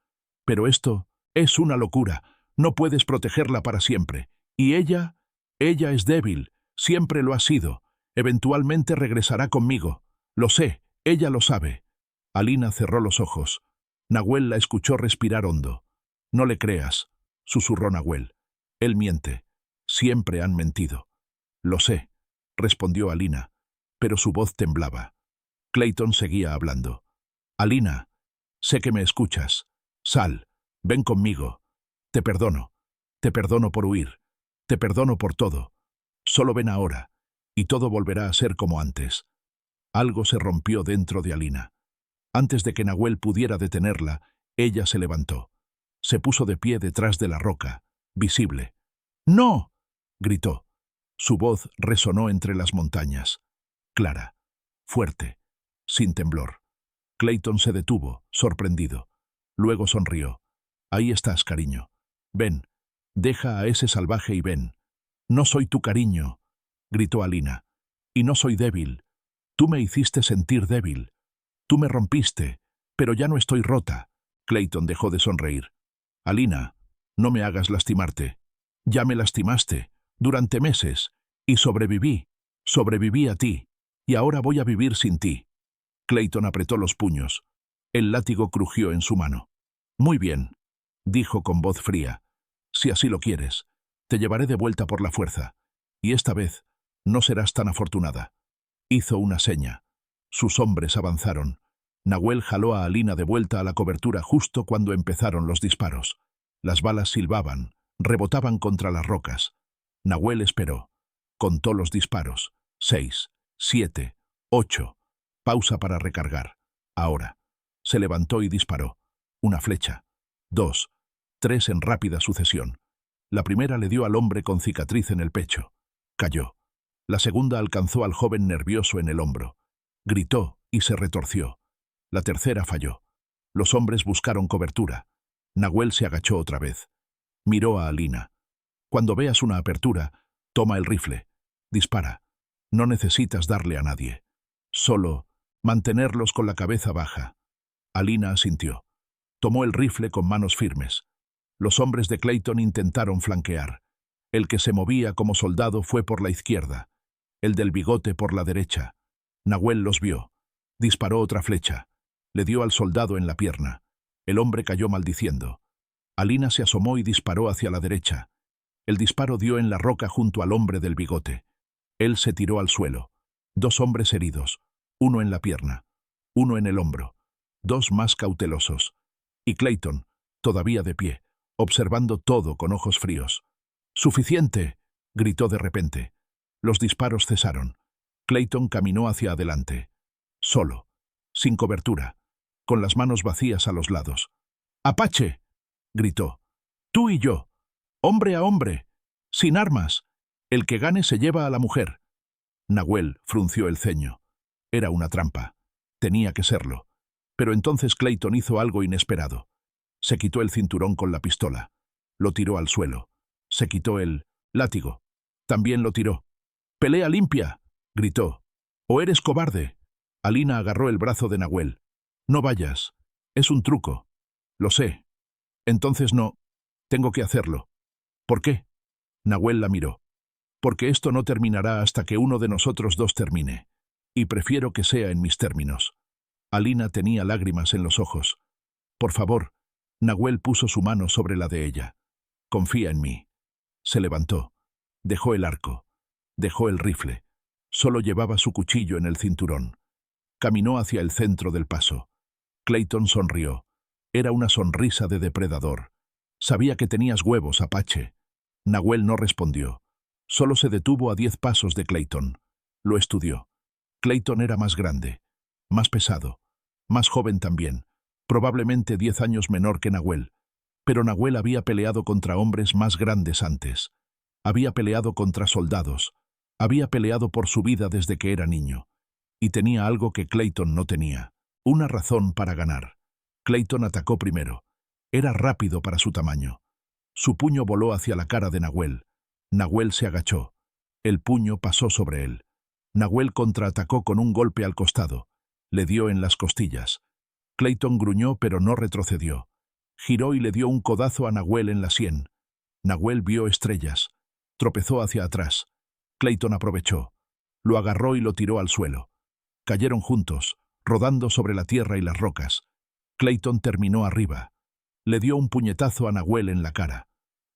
Pero esto es una locura. No puedes protegerla para siempre. Y ella es débil. Siempre lo ha sido. Eventualmente regresará conmigo. Lo sé, ella lo sabe». Alina cerró los ojos. Nahuel la escuchó respirar hondo. «No le creas», susurró Nahuel. «Él miente. Siempre han mentido». «Lo sé», respondió Alina, pero su voz temblaba. Clayton seguía hablando. «Alina, sé que me escuchas. Sal, ven conmigo. Te perdono. Te perdono por huir. Te perdono por todo. Solo ven ahora, y todo volverá a ser como antes». Algo se rompió dentro de Alina. Antes de que Nahuel pudiera detenerla, ella se levantó. Se puso de pie detrás de la roca, visible. «¡No!», gritó. Su voz resonó entre las montañas. Clara, fuerte, sin temblor. Clayton se detuvo, sorprendido. Luego sonrió. «Ahí estás, cariño. Ven, deja a ese salvaje y ven». «No soy tu cariño», gritó Alina. «Y no soy débil. Tú me hiciste sentir débil. Tú me rompiste, pero ya no estoy rota». Clayton dejó de sonreír. «Alina, no me hagas lastimarte. Ya me lastimaste, durante meses, y sobreviví. Sobreviví a ti, y ahora voy a vivir sin ti». Clayton apretó los puños. El látigo crujió en su mano. «Muy bien», dijo con voz fría. «Si así lo quieres, te llevaré de vuelta por la fuerza. Y esta vez no serás tan afortunada». Hizo una seña. Sus hombres avanzaron. Nahuel jaló a Alina de vuelta a la cobertura justo cuando empezaron los disparos. Las balas silbaban, rebotaban contra las rocas. Nahuel esperó. Contó los disparos. 6, 7, 8. Pausa para recargar. Ahora. Se levantó y disparó. Una flecha. 2, 3 en rápida sucesión. La primera le dio al hombre con cicatriz en el pecho. Cayó. La segunda alcanzó al joven nervioso en el hombro. Gritó y se retorció. La tercera falló. Los hombres buscaron cobertura. Nahuel se agachó otra vez. Miró a Alina. «Cuando veas una apertura, toma el rifle. Dispara. No necesitas darle a nadie. Solo mantenerlos con la cabeza baja». Alina asintió. Tomó el rifle con manos firmes. Los hombres de Clayton intentaron flanquear. El que se movía como soldado fue por la izquierda. El del bigote por la derecha. Nahuel los vio. Disparó otra flecha. Le dio al soldado en la pierna. El hombre cayó maldiciendo. Alina se asomó y disparó hacia la derecha. El disparo dio en la roca junto al hombre del bigote. Él se tiró al suelo. 2 hombres heridos. Uno en la pierna. Uno en el hombro. 2 más cautelosos. Y Clayton, todavía de pie, observando todo con ojos fríos. «¡Suficiente!», gritó de repente. Los disparos cesaron. Clayton caminó hacia adelante. Solo. Sin cobertura. Con las manos vacías a los lados. «¡Apache!», gritó. «Tú y yo. Hombre a hombre. Sin armas. El que gane se lleva a la mujer». Nahuel frunció el ceño. Era una trampa. Tenía que serlo. Pero entonces Clayton hizo algo inesperado. Se quitó el cinturón con la pistola. Lo tiró al suelo. Se quitó el látigo. También lo tiró. «¡Pelea limpia!», gritó. «¿O eres cobarde?». Alina agarró el brazo de Nahuel. «No vayas. Es un truco». «Lo sé». «Entonces no. Tengo que hacerlo». «¿Por qué?». Nahuel la miró. «Porque esto no terminará hasta que uno de nosotros dos termine. Y prefiero que sea en mis términos». Alina tenía lágrimas en los ojos. «Por favor». Nahuel puso su mano sobre la de ella. «Confía en mí». Se levantó. Dejó el arco. Dejó el rifle. Solo llevaba su cuchillo en el cinturón. Caminó hacia el centro del paso. Clayton sonrió. Era una sonrisa de depredador. «Sabía que tenías huevos, Apache». Nahuel no respondió. Solo se detuvo a 10 pasos de Clayton. Lo estudió. Clayton era más grande. más pesado, más joven también, probablemente 10 años menor que Nahuel. Pero Nahuel había peleado contra hombres más grandes antes. Había peleado contra soldados. Había peleado por su vida desde que era niño. Y tenía algo que Clayton no tenía. Una razón para ganar. Clayton atacó primero. Era rápido para su tamaño. Su puño voló hacia la cara de Nahuel. Nahuel se agachó. El puño pasó sobre él. Nahuel contraatacó con un golpe al costado. Le dio en las costillas. Clayton gruñó pero no retrocedió. Giró y le dio un codazo a Nahuel en la sien. Nahuel vio estrellas. Tropezó hacia atrás. Clayton aprovechó. Lo agarró y lo tiró al suelo. Cayeron juntos, rodando sobre la tierra y las rocas. Clayton terminó arriba. Le dio un puñetazo a Nahuel en la cara.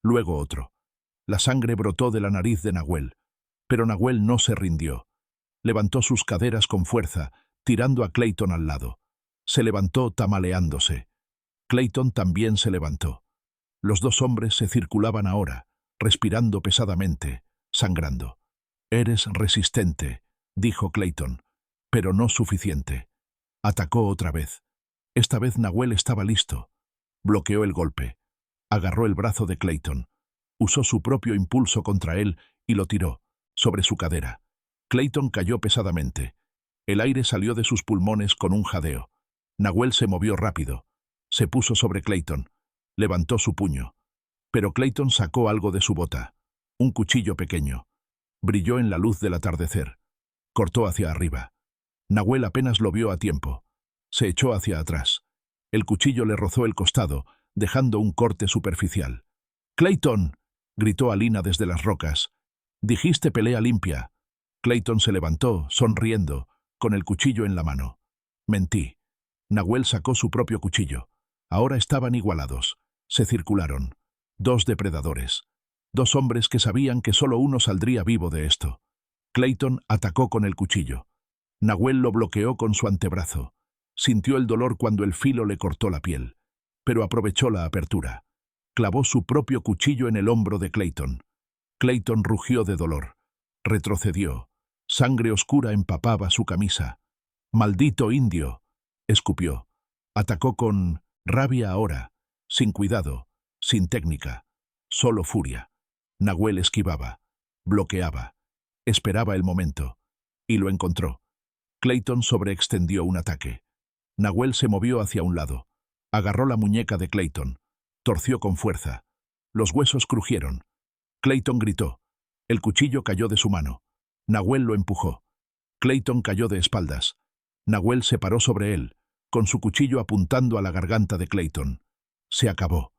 Luego otro. La sangre brotó de la nariz de Nahuel. Pero Nahuel no se rindió. Levantó sus caderas con fuerza, tirando a Clayton al lado. Se levantó tambaleándose. Clayton también se levantó. Los dos hombres se circulaban ahora, respirando pesadamente, sangrando. «Eres resistente», dijo Clayton, «pero no suficiente». Atacó otra vez. Esta vez Nahuel estaba listo. Bloqueó el golpe. Agarró el brazo de Clayton. Usó su propio impulso contra él y lo tiró, sobre su cadera. Clayton cayó pesadamente. El aire salió de sus pulmones con un jadeo. Nahuel se movió rápido. Se puso sobre Clayton. Levantó su puño. Pero Clayton sacó algo de su bota. Un cuchillo pequeño. Brilló en la luz del atardecer. Cortó hacia arriba. Nahuel apenas lo vio a tiempo. Se echó hacia atrás. El cuchillo le rozó el costado, dejando un corte superficial. «¡Clayton!», gritó Alina desde las rocas. «Dijiste pelea limpia». Clayton se levantó, sonriendo, con el cuchillo en la mano. «Mentí». Nahuel sacó su propio cuchillo. Ahora estaban igualados. Se circularon. Dos depredadores. Dos hombres que sabían que solo uno saldría vivo de esto. Clayton atacó con el cuchillo. Nahuel lo bloqueó con su antebrazo. Sintió el dolor cuando el filo le cortó la piel. Pero aprovechó la apertura. Clavó su propio cuchillo en el hombro de Clayton. Clayton rugió de dolor. Retrocedió. Sangre oscura empapaba su camisa. «¡Maldito indio!», escupió. Atacó con rabia ahora, sin cuidado, sin técnica, solo furia. Nahuel esquivaba, bloqueaba, esperaba el momento, y lo encontró. Clayton sobreextendió un ataque. Nahuel se movió hacia un lado, agarró la muñeca de Clayton, torció con fuerza. Los huesos crujieron. Clayton gritó. El cuchillo cayó de su mano. Nahuel lo empujó. Clayton cayó de espaldas. Nahuel se paró sobre él, con su cuchillo apuntando a la garganta de Clayton. «Se acabó»,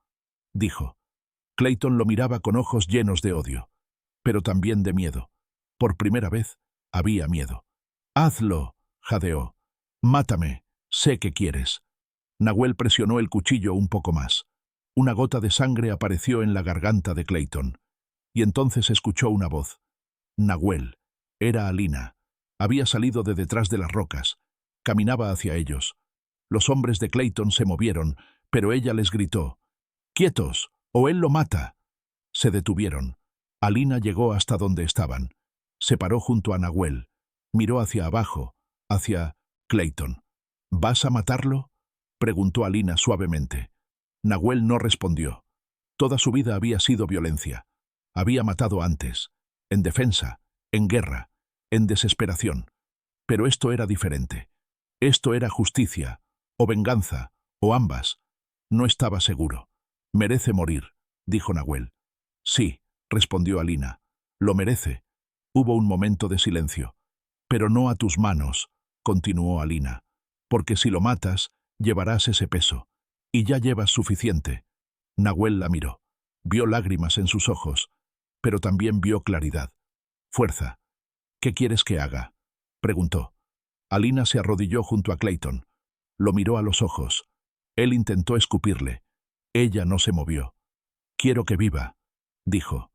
dijo. Clayton lo miraba con ojos llenos de odio, pero también de miedo. Por primera vez, había miedo. «Hazlo», jadeó. «Mátame, sé que quieres». Nahuel presionó el cuchillo un poco más. Una gota de sangre apareció en la garganta de Clayton. Y entonces escuchó una voz. Nahuel. Era Alina. Había salido de detrás de las rocas. Caminaba hacia ellos. Los hombres de Clayton se movieron, pero ella les gritó. «¡Quietos, o él lo mata!». Se detuvieron. Alina llegó hasta donde estaban. Se paró junto a Nahuel. Miró hacia abajo, hacia Clayton. «¿Vas a matarlo?», preguntó Alina suavemente. Nahuel no respondió. Toda su vida había sido violencia. Había matado antes, en defensa, en guerra, en desesperación. Pero esto era diferente. Esto era justicia, o venganza, o ambas. No estaba seguro. «Merece morir», dijo Nahuel. «Sí», respondió Alina. «Lo merece». Hubo un momento de silencio. «Pero no a tus manos», continuó Alina. «Porque si lo matas, llevarás ese peso. Y ya llevas suficiente». Nahuel la miró. Vio lágrimas en sus ojos, pero también vio claridad. «Fuerza». «¿Qué quieres que haga?», preguntó. Alina se arrodilló junto a Clayton. Lo miró a los ojos. Él intentó escupirle. Ella no se movió. «Quiero que viva», dijo.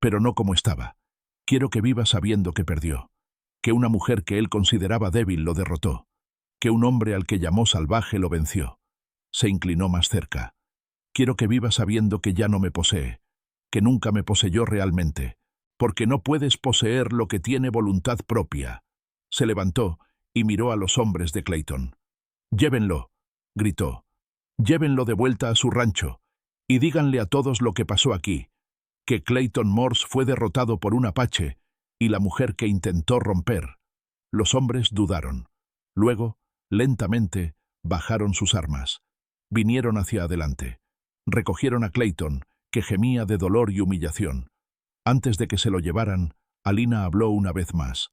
«Pero no como estaba. Quiero que viva sabiendo que perdió. Que una mujer que él consideraba débil lo derrotó. Que un hombre al que llamó salvaje lo venció». Se inclinó más cerca. «Quiero que viva sabiendo que ya no me posee. Que nunca me poseyó realmente. Porque no puedes poseer lo que tiene voluntad propia». Se levantó y miró a los hombres de Clayton. «Llévenlo», gritó. «Llévenlo de vuelta a su rancho y díganle a todos lo que pasó aquí, que Clayton Morse fue derrotado por un apache y la mujer que intentó romper». Los hombres dudaron. Luego, lentamente, bajaron sus armas. Vinieron hacia adelante. Recogieron a Clayton, que gemía de dolor y humillación. Antes de que se lo llevaran, Alina habló una vez más.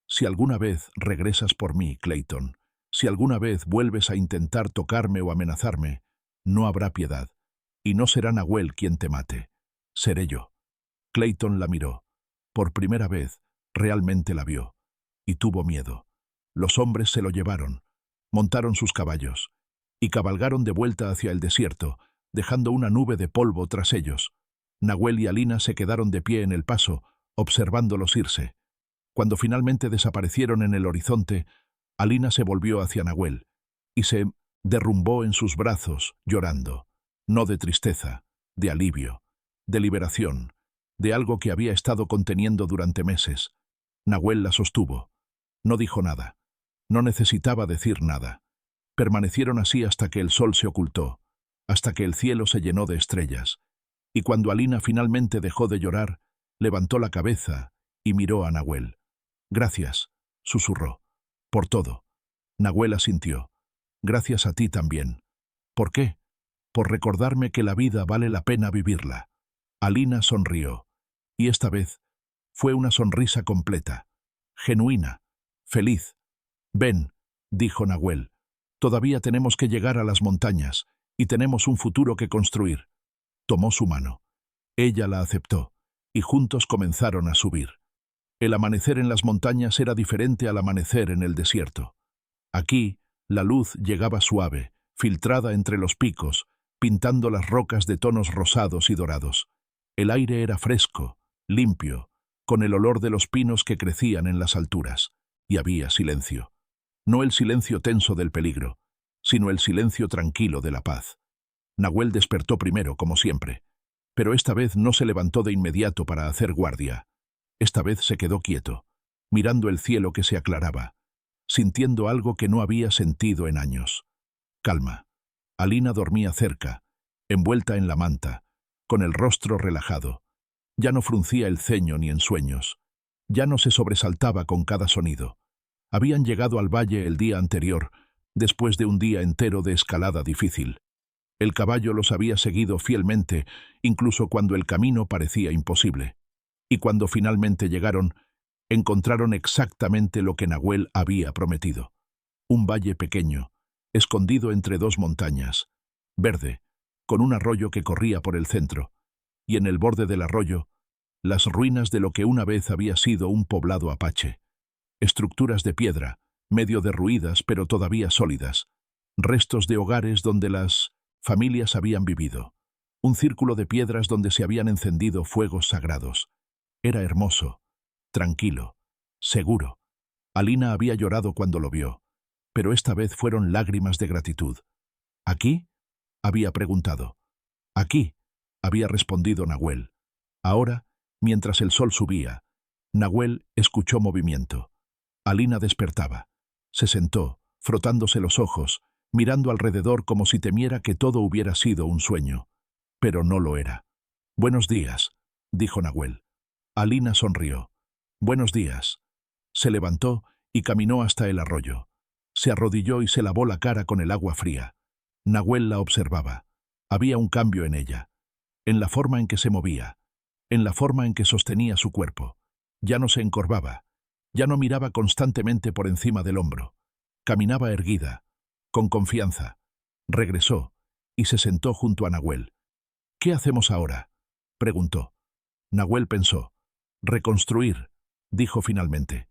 «Si alguna vez regresas por mí, Clayton, si alguna vez vuelves a intentar tocarme o amenazarme, no habrá piedad, y no será Nahuel quien te mate. Seré yo». Clayton la miró. Por primera vez, realmente la vio. Y tuvo miedo. Los hombres se lo llevaron, montaron sus caballos, y cabalgaron de vuelta hacia el desierto, dejando una nube de polvo tras ellos. Nahuel y Alina se quedaron de pie en el paso, observándolos irse. Cuando finalmente desaparecieron en el horizonte, Alina se volvió hacia Nahuel, y se derrumbó en sus brazos, llorando. No de tristeza, de alivio, de liberación, de algo que había estado conteniendo durante meses. Nahuel la sostuvo. No dijo nada. No necesitaba decir nada. Permanecieron así hasta que el sol se ocultó, hasta que el cielo se llenó de estrellas. Y cuando Alina finalmente dejó de llorar, levantó la cabeza y miró a Nahuel. «Gracias», susurró, «por todo». Nahuel asintió. «Gracias a ti también». «¿Por qué?» «Por recordarme que la vida vale la pena vivirla». Alina sonrió. Y esta vez fue una sonrisa completa, genuina, feliz. «Ven», dijo Nahuel, «todavía tenemos que llegar a las montañas y tenemos un futuro que construir». Tomó su mano. Ella la aceptó, y juntos comenzaron a subir. El amanecer en las montañas era diferente al amanecer en el desierto. Aquí, la luz llegaba suave, filtrada entre los picos, pintando las rocas de tonos rosados y dorados. El aire era fresco, limpio, con el olor de los pinos que crecían en las alturas, y había silencio. No el silencio tenso del peligro, sino el silencio tranquilo de la paz. Nahuel despertó primero, como siempre, pero esta vez no se levantó de inmediato para hacer guardia. Esta vez se quedó quieto, mirando el cielo que se aclaraba, sintiendo algo que no había sentido en años. Calma. Alina dormía cerca, envuelta en la manta, con el rostro relajado. Ya no fruncía el ceño ni en sueños. Ya no se sobresaltaba con cada sonido. Habían llegado al valle el día anterior, después de un día entero de escalada difícil. El caballo los había seguido fielmente, incluso cuando el camino parecía imposible. Y cuando finalmente llegaron, encontraron exactamente lo que Nahuel había prometido. Un valle pequeño, escondido entre dos montañas, verde, con un arroyo que corría por el centro, y en el borde del arroyo, las ruinas de lo que una vez había sido un poblado apache. Estructuras de piedra, medio derruidas pero todavía sólidas, restos de hogares donde las familias habían vivido, un círculo de piedras donde se habían encendido fuegos sagrados. Era hermoso, tranquilo, seguro. Alina había llorado cuando lo vio, pero esta vez fueron lágrimas de gratitud. «¿Aquí?», había preguntado. «Aquí», había respondido Nahuel. Ahora, mientras el sol subía, Nahuel escuchó movimiento. Alina despertaba. Se sentó, frotándose los ojos, mirando alrededor como si temiera que todo hubiera sido un sueño. Pero no lo era. «Buenos días», dijo Nahuel. Alina sonrió. «Buenos días». Se levantó y caminó hasta el arroyo. Se arrodilló y se lavó la cara con el agua fría. Nahuel la observaba. Había un cambio en ella, en la forma en que se movía, en la forma en que sostenía su cuerpo. Ya no se encorvaba, ya no miraba constantemente por encima del hombro. Caminaba erguida, con confianza. Regresó y se sentó junto a Nahuel. «¿Qué hacemos ahora?», preguntó. Nahuel pensó. «Reconstruir», dijo finalmente.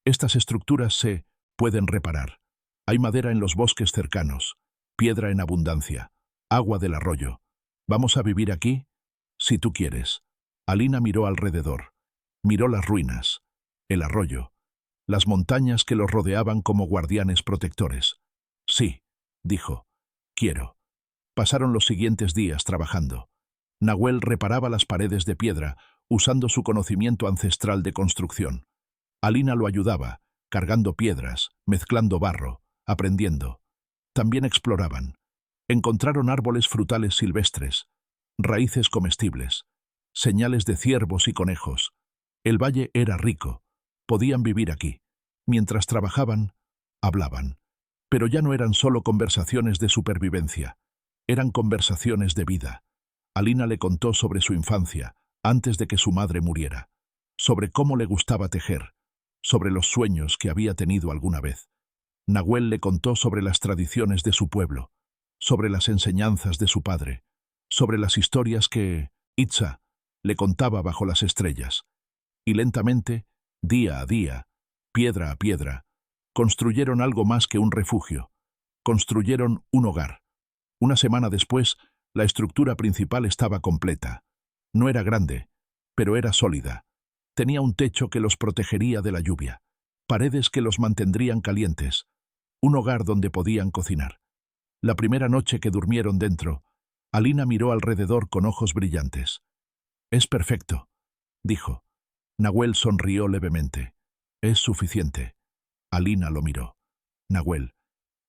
«Estas estructuras se pueden reparar. Hay madera en los bosques cercanos, piedra en abundancia, agua del arroyo. ¿Vamos a vivir aquí? Si tú quieres». Alina miró alrededor. Miró las ruinas, el arroyo, las montañas que los rodeaban como guardianes protectores. «Sí», dijo, «quiero». Pasaron los siguientes días trabajando. Nahuel reparaba las paredes de piedra, usando su conocimiento ancestral de construcción. Alina lo ayudaba, cargando piedras, mezclando barro, aprendiendo. También exploraban. Encontraron árboles frutales silvestres, raíces comestibles, señales de ciervos y conejos. El valle era rico. Podían vivir aquí. Mientras trabajaban, hablaban. Pero ya no eran solo conversaciones de supervivencia. Eran conversaciones de vida. Alina le contó sobre su infancia, antes de que su madre muriera, sobre cómo le gustaba tejer, sobre los sueños que había tenido alguna vez. Nahuel le contó sobre las tradiciones de su pueblo, sobre las enseñanzas de su padre, sobre las historias que Itza le contaba bajo las estrellas. Y lentamente, día a día, piedra a piedra, construyeron algo más que un refugio. Construyeron un hogar. Una semana después, la estructura principal estaba completa. No era grande, pero era sólida. Tenía un techo que los protegería de la lluvia, paredes que los mantendrían calientes, un hogar donde podían cocinar. La primera noche que durmieron dentro, Alina miró alrededor con ojos brillantes. «Es perfecto», dijo. Nahuel sonrió levemente. «Es suficiente». Alina lo miró. «Nahuel,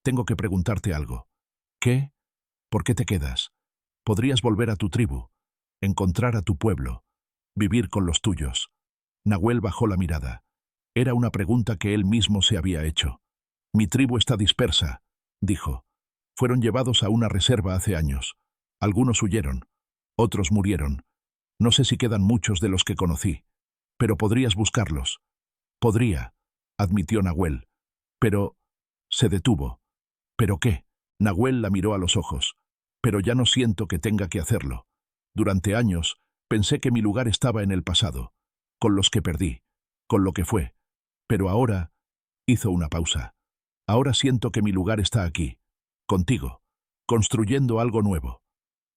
tengo que preguntarte algo». «¿Qué? ¿Por qué te quedas? Podrías volver a tu tribu, encontrar a tu pueblo, vivir con los tuyos». Nahuel bajó la mirada. Era una pregunta que él mismo se había hecho. «Mi tribu está dispersa», dijo. «Fueron llevados a una reserva hace años. Algunos huyeron, otros murieron. No sé si quedan muchos de los que conocí. Pero podrías buscarlos». «Podría», admitió Nahuel. «Pero…» Se detuvo. «¿Pero qué?» Nahuel la miró a los ojos. «Pero ya no siento que tenga que hacerlo. Durante años pensé que mi lugar estaba en el pasado, con los que perdí, con lo que fue. Pero ahora…» Hizo una pausa. «Ahora siento que mi lugar está aquí, contigo, construyendo algo nuevo».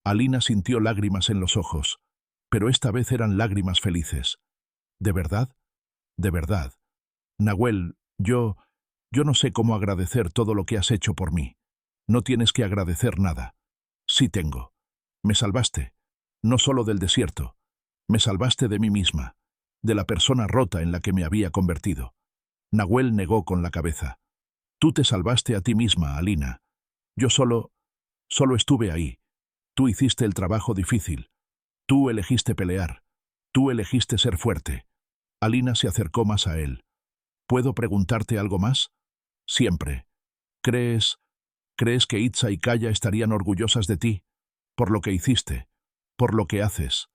Alina sintió lágrimas en los ojos, pero esta vez eran lágrimas felices. «¿De verdad? De verdad. Nahuel, yo no sé cómo agradecer todo lo que has hecho por mí. No tienes que agradecer nada». «Sí tengo. Me salvaste, no solo del desierto, me salvaste de mí misma, de la persona rota en la que me había convertido». Nahuel negó con la cabeza. «Tú te salvaste a ti misma, Alina. Yo solo estuve ahí. Tú hiciste el trabajo difícil. Tú elegiste pelear. Tú elegiste ser fuerte». Alina se acercó más a él. «¿Puedo preguntarte algo más?» «Siempre. ¿Crees que Itza y Kaya estarían orgullosas de ti? Por lo que hiciste, por lo que haces».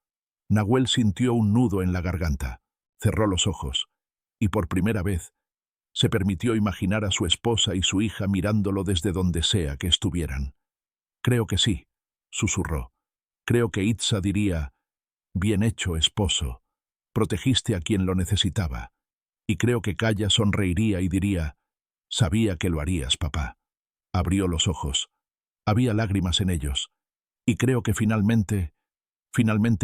Nahuel sintió un nudo en la garganta. Cerró los ojos. Y por primera vez, se permitió imaginar a su esposa y su hija mirándolo desde donde sea que estuvieran. «Creo que sí», susurró. «Creo que Itza diría, bien hecho, esposo. Protegiste a quien lo necesitaba. Y creo que Kaya sonreiría y diría, sabía que lo harías, papá». Abrió los ojos. Había lágrimas en ellos. «Y creo que finalmente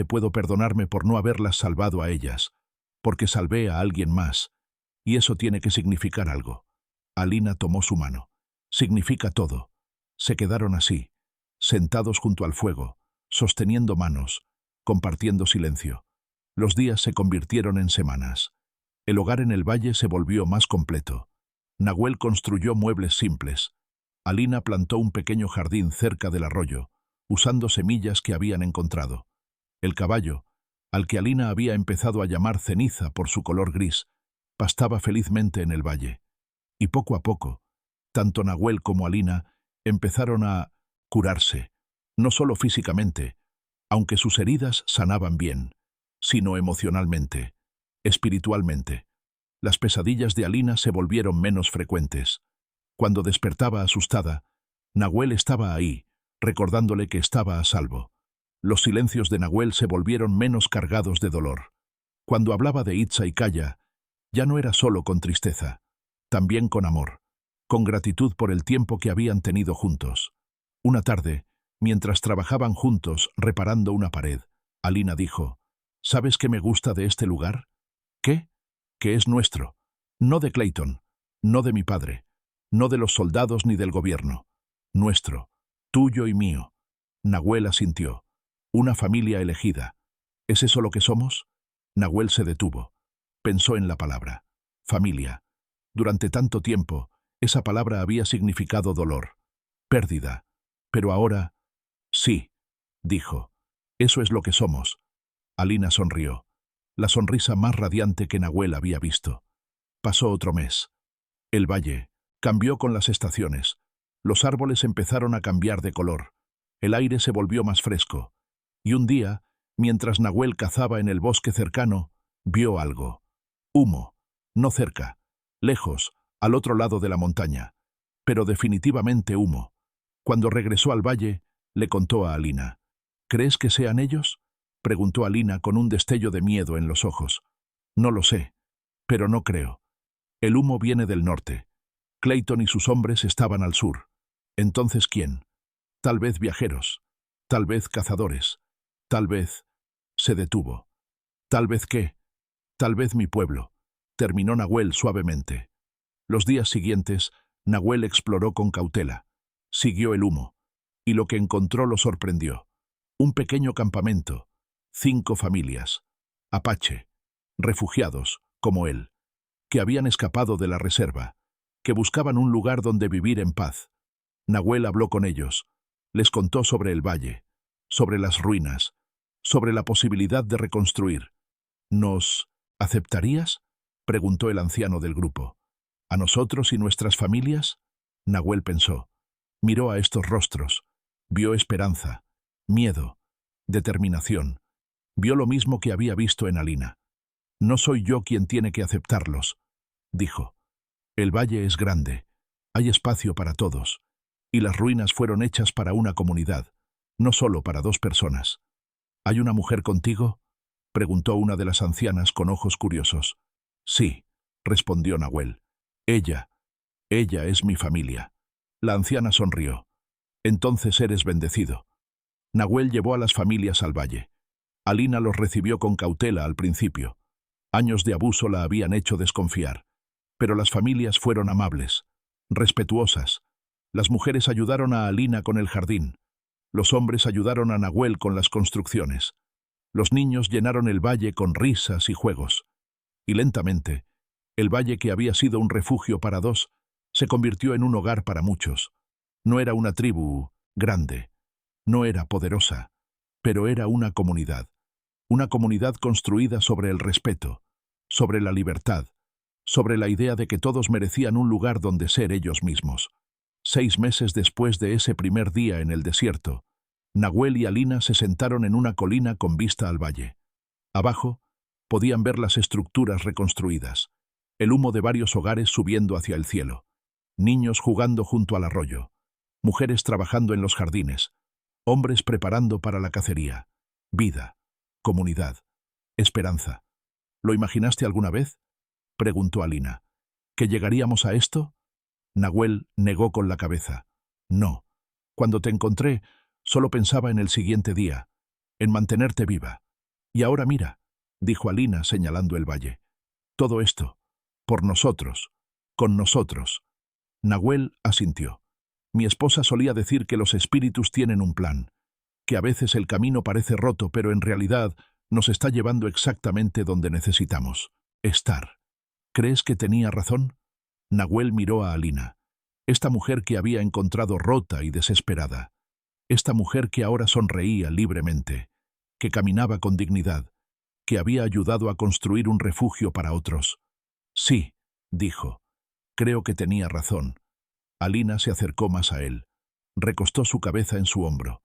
puedo perdonarme por no haberlas salvado a ellas, porque salvé a alguien más. Y eso tiene que significar algo». Alina tomó su mano. «Significa todo». Se quedaron así, sentados junto al fuego, sosteniendo manos, compartiendo silencio. Los días se convirtieron en semanas. El hogar en el valle se volvió más completo. Nahuel construyó muebles simples. Alina plantó un pequeño jardín cerca del arroyo, usando semillas que habían encontrado. El caballo, al que Alina había empezado a llamar Ceniza por su color gris, pastaba felizmente en el valle. Y poco a poco, tanto Nahuel como Alina empezaron a curarse, no solo físicamente, aunque sus heridas sanaban bien, sino emocionalmente, espiritualmente. Las pesadillas de Alina se volvieron menos frecuentes. Cuando despertaba asustada, Nahuel estaba ahí, recordándole que estaba a salvo. Los silencios de Nahuel se volvieron menos cargados de dolor. Cuando hablaba de Itza y Kaya, ya no era solo con tristeza, también con amor, con gratitud por el tiempo que habían tenido juntos. Una tarde, mientras trabajaban juntos reparando una pared, Alina dijo, «¿Sabes qué me gusta de este lugar?» «¿Qué?» «Que es nuestro. No de Clayton, no de mi padre, no de los soldados ni del gobierno. Nuestro, tuyo y mío». Nahuel asintió. «Una familia elegida. ¿Es eso lo que somos?» Nahuel se detuvo. Pensó en la palabra. Familia. Durante tanto tiempo, esa palabra había significado dolor, pérdida. Pero ahora, sí, dijo. Eso es lo que somos. Alina sonrió, la sonrisa más radiante que Nahuel había visto. Pasó otro mes. El valle cambió con las estaciones. Los árboles empezaron a cambiar de color. El aire se volvió más fresco. Y un día, mientras Nahuel cazaba en el bosque cercano, vio algo. Humo. No cerca. Lejos, al otro lado de la montaña. Pero definitivamente humo. Cuando regresó al valle, le contó a Alina. ¿Crees que sean ellos? Preguntó Alina con un destello de miedo en los ojos. No lo sé, pero no creo. El humo viene del norte. Clayton y sus hombres estaban al sur. Entonces, ¿quién? Tal vez viajeros. Tal vez cazadores. Tal vez... Se detuvo. ¿Tal vez qué? Tal vez mi pueblo. Terminó Nahuel suavemente. Los días siguientes, Nahuel exploró con cautela. Siguió el humo. Y lo que encontró lo sorprendió. Un pequeño campamento. 5 familias. Apache. Refugiados, como él. Que habían escapado de la reserva. Que buscaban un lugar donde vivir en paz. Nahuel habló con ellos. Les contó sobre el valle. Sobre las ruinas. Sobre la posibilidad de reconstruir. ¿Nos aceptarías? Preguntó el anciano del grupo. ¿A nosotros y nuestras familias? Nahuel pensó. Miró a estos rostros. Vio esperanza, miedo, determinación. Vio lo mismo que había visto en Alina. No soy yo quien tiene que aceptarlos, dijo. El valle es grande. Hay espacio para todos. Y las ruinas fueron hechas para una comunidad, no solo para 2 personas. ¿Hay una mujer contigo? Preguntó una de las ancianas con ojos curiosos. Sí, respondió Nahuel. Ella es mi familia. La anciana sonrió. Entonces eres bendecido. Nahuel llevó a las familias al valle. Alina los recibió con cautela al principio. Años de abuso la habían hecho desconfiar. Pero las familias fueron amables, respetuosas. Las mujeres ayudaron a Alina con el jardín. Los hombres ayudaron a Nahuel con las construcciones. Los niños llenaron el valle con risas y juegos. Y lentamente, el valle que había sido un refugio para 2, se convirtió en un hogar para muchos. No era una tribu grande, no era poderosa, pero era una comunidad construida sobre el respeto, sobre la libertad, sobre la idea de que todos merecían un lugar donde ser ellos mismos. 6 meses después de ese primer día en el desierto, Nahuel y Alina se sentaron en una colina con vista al valle. Abajo, podían ver las estructuras reconstruidas, el humo de varios hogares subiendo hacia el cielo, niños jugando junto al arroyo, mujeres trabajando en los jardines, hombres preparando para la cacería, vida, comunidad, esperanza. ¿Lo imaginaste alguna vez? Preguntó Alina. ¿Que llegaríamos a esto? Nahuel negó con la cabeza. No. Cuando te encontré, solo pensaba en el siguiente día, en mantenerte viva. Y ahora mira, dijo Alina señalando el valle. Todo esto, por nosotros, con nosotros. Nahuel asintió. Mi esposa solía decir que los espíritus tienen un plan, que a veces el camino parece roto, pero en realidad nos está llevando exactamente donde necesitamos estar. ¿Crees que tenía razón? Nahuel miró a Alina, esta mujer que había encontrado rota y desesperada, esta mujer que ahora sonreía libremente, que caminaba con dignidad, que había ayudado a construir un refugio para otros. Sí, dijo, creo que tenía razón. Alina se acercó más a él, recostó su cabeza en su hombro.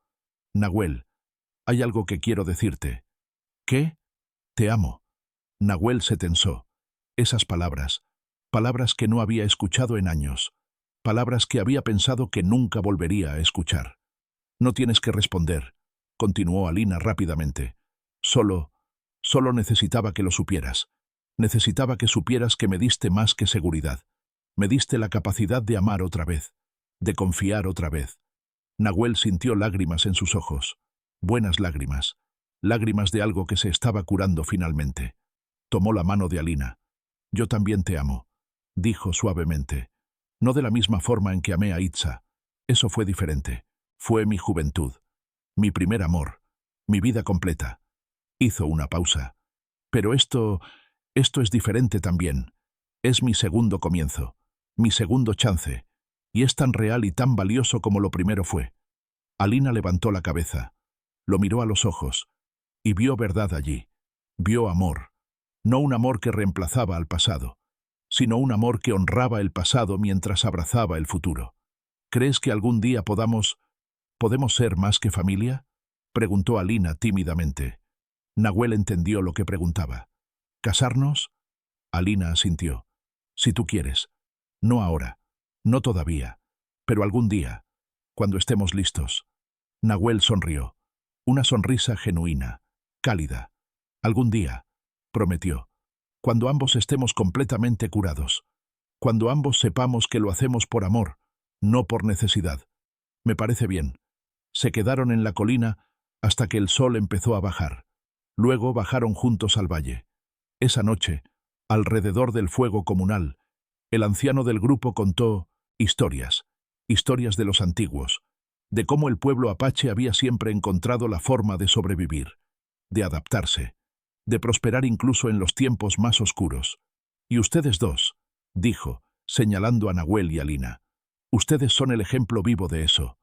Nahuel, hay algo que quiero decirte. ¿Qué? Te amo. Nahuel se tensó. Esas palabras que no había escuchado en años, palabras que había pensado que nunca volvería a escuchar. No tienes que responder, continuó Alina rápidamente. Solo necesitaba que lo supieras. Necesitaba que supieras que me diste más que seguridad. Me diste la capacidad de amar otra vez, de confiar otra vez. Nahuel sintió lágrimas en sus ojos. Buenas lágrimas. Lágrimas de algo que se estaba curando finalmente. Tomó la mano de Alina. Yo también te amo, dijo suavemente. No de la misma forma en que amé a Itza. Eso fue diferente. Fue mi juventud. Mi primer amor. Mi vida completa. Hizo una pausa. Pero esto es diferente también. Es mi segundo comienzo, mi segundo chance, y es tan real y tan valioso como lo primero fue. Alina levantó la cabeza, lo miró a los ojos, y vio verdad allí. Vio amor, no un amor que reemplazaba al pasado, sino un amor que honraba el pasado mientras abrazaba el futuro. ¿Crees que algún día podemos ser más que familia? Preguntó Alina tímidamente. Nahuel entendió lo que preguntaba. ¿Casarnos? Alina asintió. Si tú quieres. No ahora, no todavía, pero algún día, cuando estemos listos. Nahuel sonrió. Una sonrisa genuina, cálida. Algún día, prometió. Cuando ambos estemos completamente curados. Cuando ambos sepamos que lo hacemos por amor, no por necesidad. Me parece bien. Se quedaron en la colina hasta que el sol empezó a bajar. Luego bajaron juntos al valle. Esa noche, alrededor del fuego comunal, el anciano del grupo contó historias de los antiguos, de cómo el pueblo apache había siempre encontrado la forma de sobrevivir, de adaptarse, de prosperar incluso en los tiempos más oscuros. Y ustedes dos, dijo, señalando a Nahuel y a Alina, ustedes son el ejemplo vivo de eso.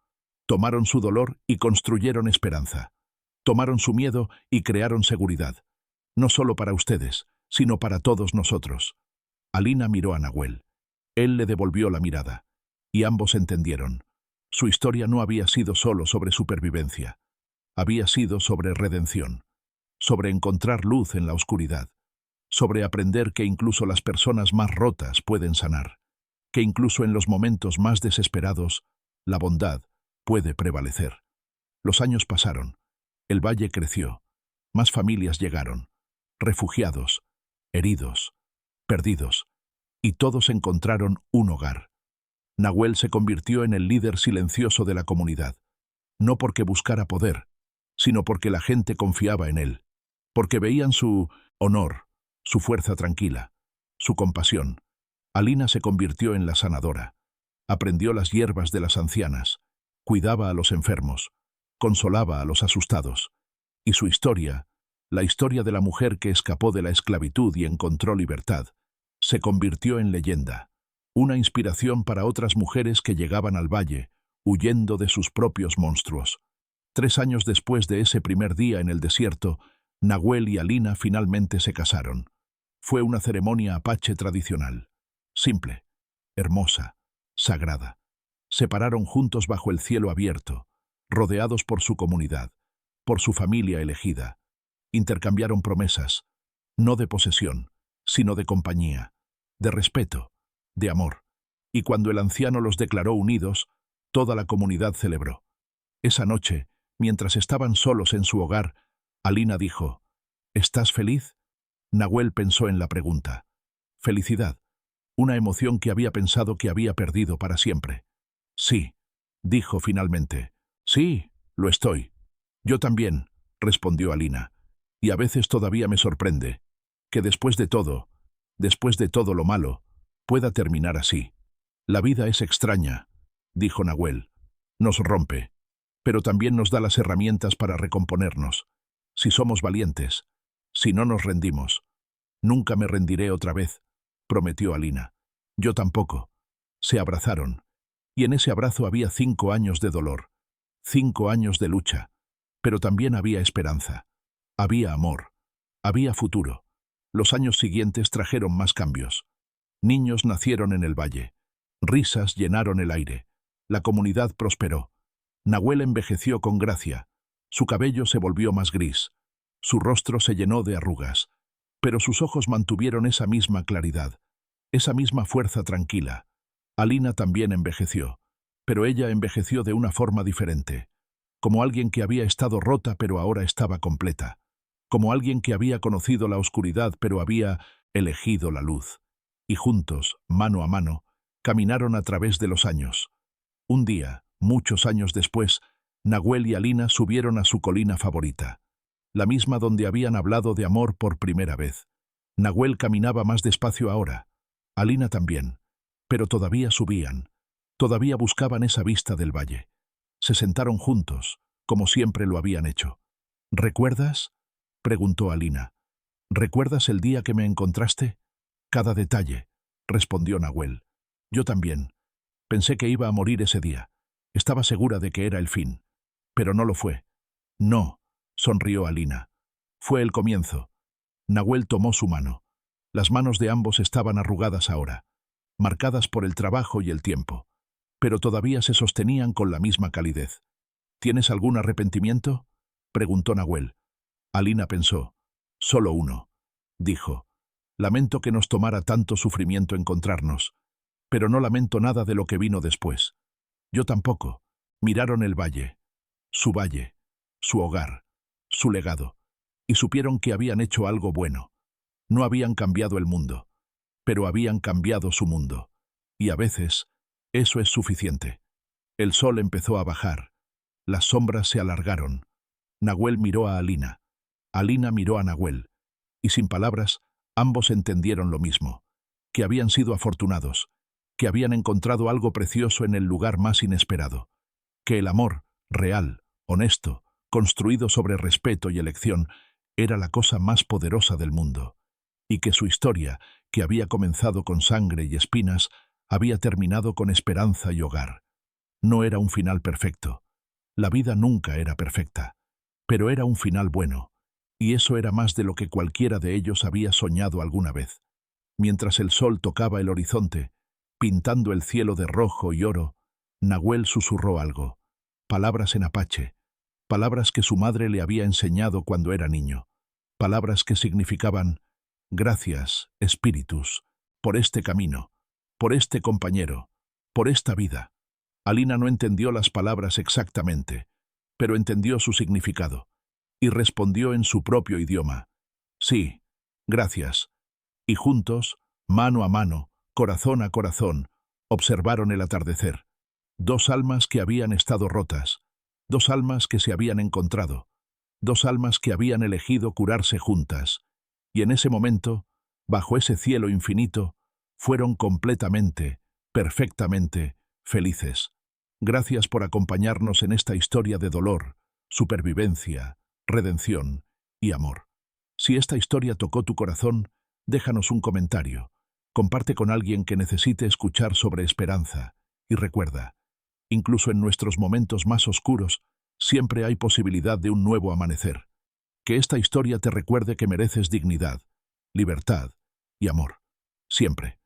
Tomaron su dolor y construyeron esperanza. Tomaron su miedo y crearon seguridad. No solo para ustedes, sino para todos nosotros. Alina miró a Nahuel. Él le devolvió la mirada. Y ambos entendieron. Su historia no había sido solo sobre supervivencia. Había sido sobre redención. Sobre encontrar luz en la oscuridad. Sobre aprender que incluso las personas más rotas pueden sanar. Que incluso en los momentos más desesperados, la bondad puede prevalecer. Los años pasaron. El valle creció. Más familias llegaron. Refugiados, heridos, perdidos. Y todos encontraron un hogar. Nahuel se convirtió en el líder silencioso de la comunidad. No porque buscara poder, sino porque la gente confiaba en él. Porque veían su honor, su fuerza tranquila, su compasión. Alina se convirtió en la sanadora. Aprendió las hierbas de las ancianas. Cuidaba a los enfermos, consolaba a los asustados. Y su historia, la historia de la mujer que escapó de la esclavitud y encontró libertad, se convirtió en leyenda, una inspiración para otras mujeres que llegaban al valle, huyendo de sus propios monstruos. 3 años después de ese primer día en el desierto, Nahuel y Alina finalmente se casaron. Fue una ceremonia apache tradicional, simple, hermosa, sagrada. Se pararon juntos bajo el cielo abierto, rodeados por su comunidad, por su familia elegida. Intercambiaron promesas, no de posesión, sino de compañía, de respeto, de amor. Y cuando el anciano los declaró unidos, toda la comunidad celebró. Esa noche, mientras estaban solos en su hogar, Alina dijo, ¿estás feliz? Nahuel pensó en la pregunta. Felicidad, una emoción que había pensado que había perdido para siempre. Sí, dijo finalmente. Sí, lo estoy. Yo también, respondió Alina. Y a veces todavía me sorprende que después de todo lo malo, pueda terminar así. La vida es extraña, dijo Nahuel. Nos rompe, pero también nos da las herramientas para recomponernos. Si somos valientes, si no nos rendimos. Nunca me rendiré otra vez, prometió Alina. Yo tampoco. Se abrazaron. Y en ese abrazo había 5 años de dolor, 5 años de lucha, pero también había esperanza, había amor, había futuro. Los años siguientes trajeron más cambios. Niños nacieron en el valle, risas llenaron el aire, la comunidad prosperó. Nahuel envejeció con gracia, su cabello se volvió más gris, su rostro se llenó de arrugas, pero sus ojos mantuvieron esa misma claridad, esa misma fuerza tranquila. Alina también envejeció, pero ella envejeció de una forma diferente, como alguien que había estado rota pero ahora estaba completa, como alguien que había conocido la oscuridad pero había elegido la luz. Y juntos, mano a mano, caminaron a través de los años. Un día, muchos años después, Nahuel y Alina subieron a su colina favorita, la misma donde habían hablado de amor por primera vez. Nahuel caminaba más despacio ahora, Alina también. Pero todavía subían, todavía buscaban esa vista del valle. Se sentaron juntos, como siempre lo habían hecho. ¿Recuerdas? Preguntó Alina. ¿Recuerdas el día que me encontraste? Cada detalle, respondió Nahuel. Yo también. Pensé que iba a morir ese día. Estaba segura de que era el fin. Pero no lo fue. No, sonrió Alina. Fue el comienzo. Nahuel tomó su mano. Las manos de ambos estaban arrugadas ahora, marcadas por el trabajo y el tiempo, pero todavía se sostenían con la misma calidez. ¿Tienes algún arrepentimiento?, preguntó Nahuel. Alina pensó. Solo uno, dijo. Lamento que nos tomara tanto sufrimiento encontrarnos, pero no lamento nada de lo que vino después. Yo tampoco. Miraron el valle, su hogar, su legado, y supieron que habían hecho algo bueno. No habían cambiado el mundo, pero habían cambiado su mundo. Y a veces, eso es suficiente. El sol empezó a bajar. Las sombras se alargaron. Nahuel miró a Alina. Alina miró a Nahuel. Y sin palabras, ambos entendieron lo mismo. Que habían sido afortunados. Que habían encontrado algo precioso en el lugar más inesperado. Que el amor, real, honesto, construido sobre respeto y elección, era la cosa más poderosa del mundo. Y que su historia, que había comenzado con sangre y espinas, había terminado con esperanza y hogar. No era un final perfecto. La vida nunca era perfecta, pero era un final bueno, y eso era más de lo que cualquiera de ellos había soñado alguna vez. Mientras el sol tocaba el horizonte, pintando el cielo de rojo y oro, Nahuel susurró algo, palabras en apache, palabras que su madre le había enseñado cuando era niño, palabras que significaban: gracias, espíritus, por este camino, por este compañero, por esta vida. Alina no entendió las palabras exactamente, pero entendió su significado, y respondió en su propio idioma. Sí, gracias. Y juntos, mano a mano, corazón a corazón, observaron el atardecer. Dos almas que habían estado rotas, dos almas que se habían encontrado, dos almas que habían elegido curarse juntas. Y en ese momento, bajo ese cielo infinito, fueron completamente, perfectamente, felices. Gracias por acompañarnos en esta historia de dolor, supervivencia, redención y amor. Si esta historia tocó tu corazón, déjanos un comentario. Comparte con alguien que necesite escuchar sobre esperanza. Y recuerda, incluso en nuestros momentos más oscuros, siempre hay posibilidad de un nuevo amanecer. Que esta historia te recuerde que mereces dignidad, libertad y amor. Siempre.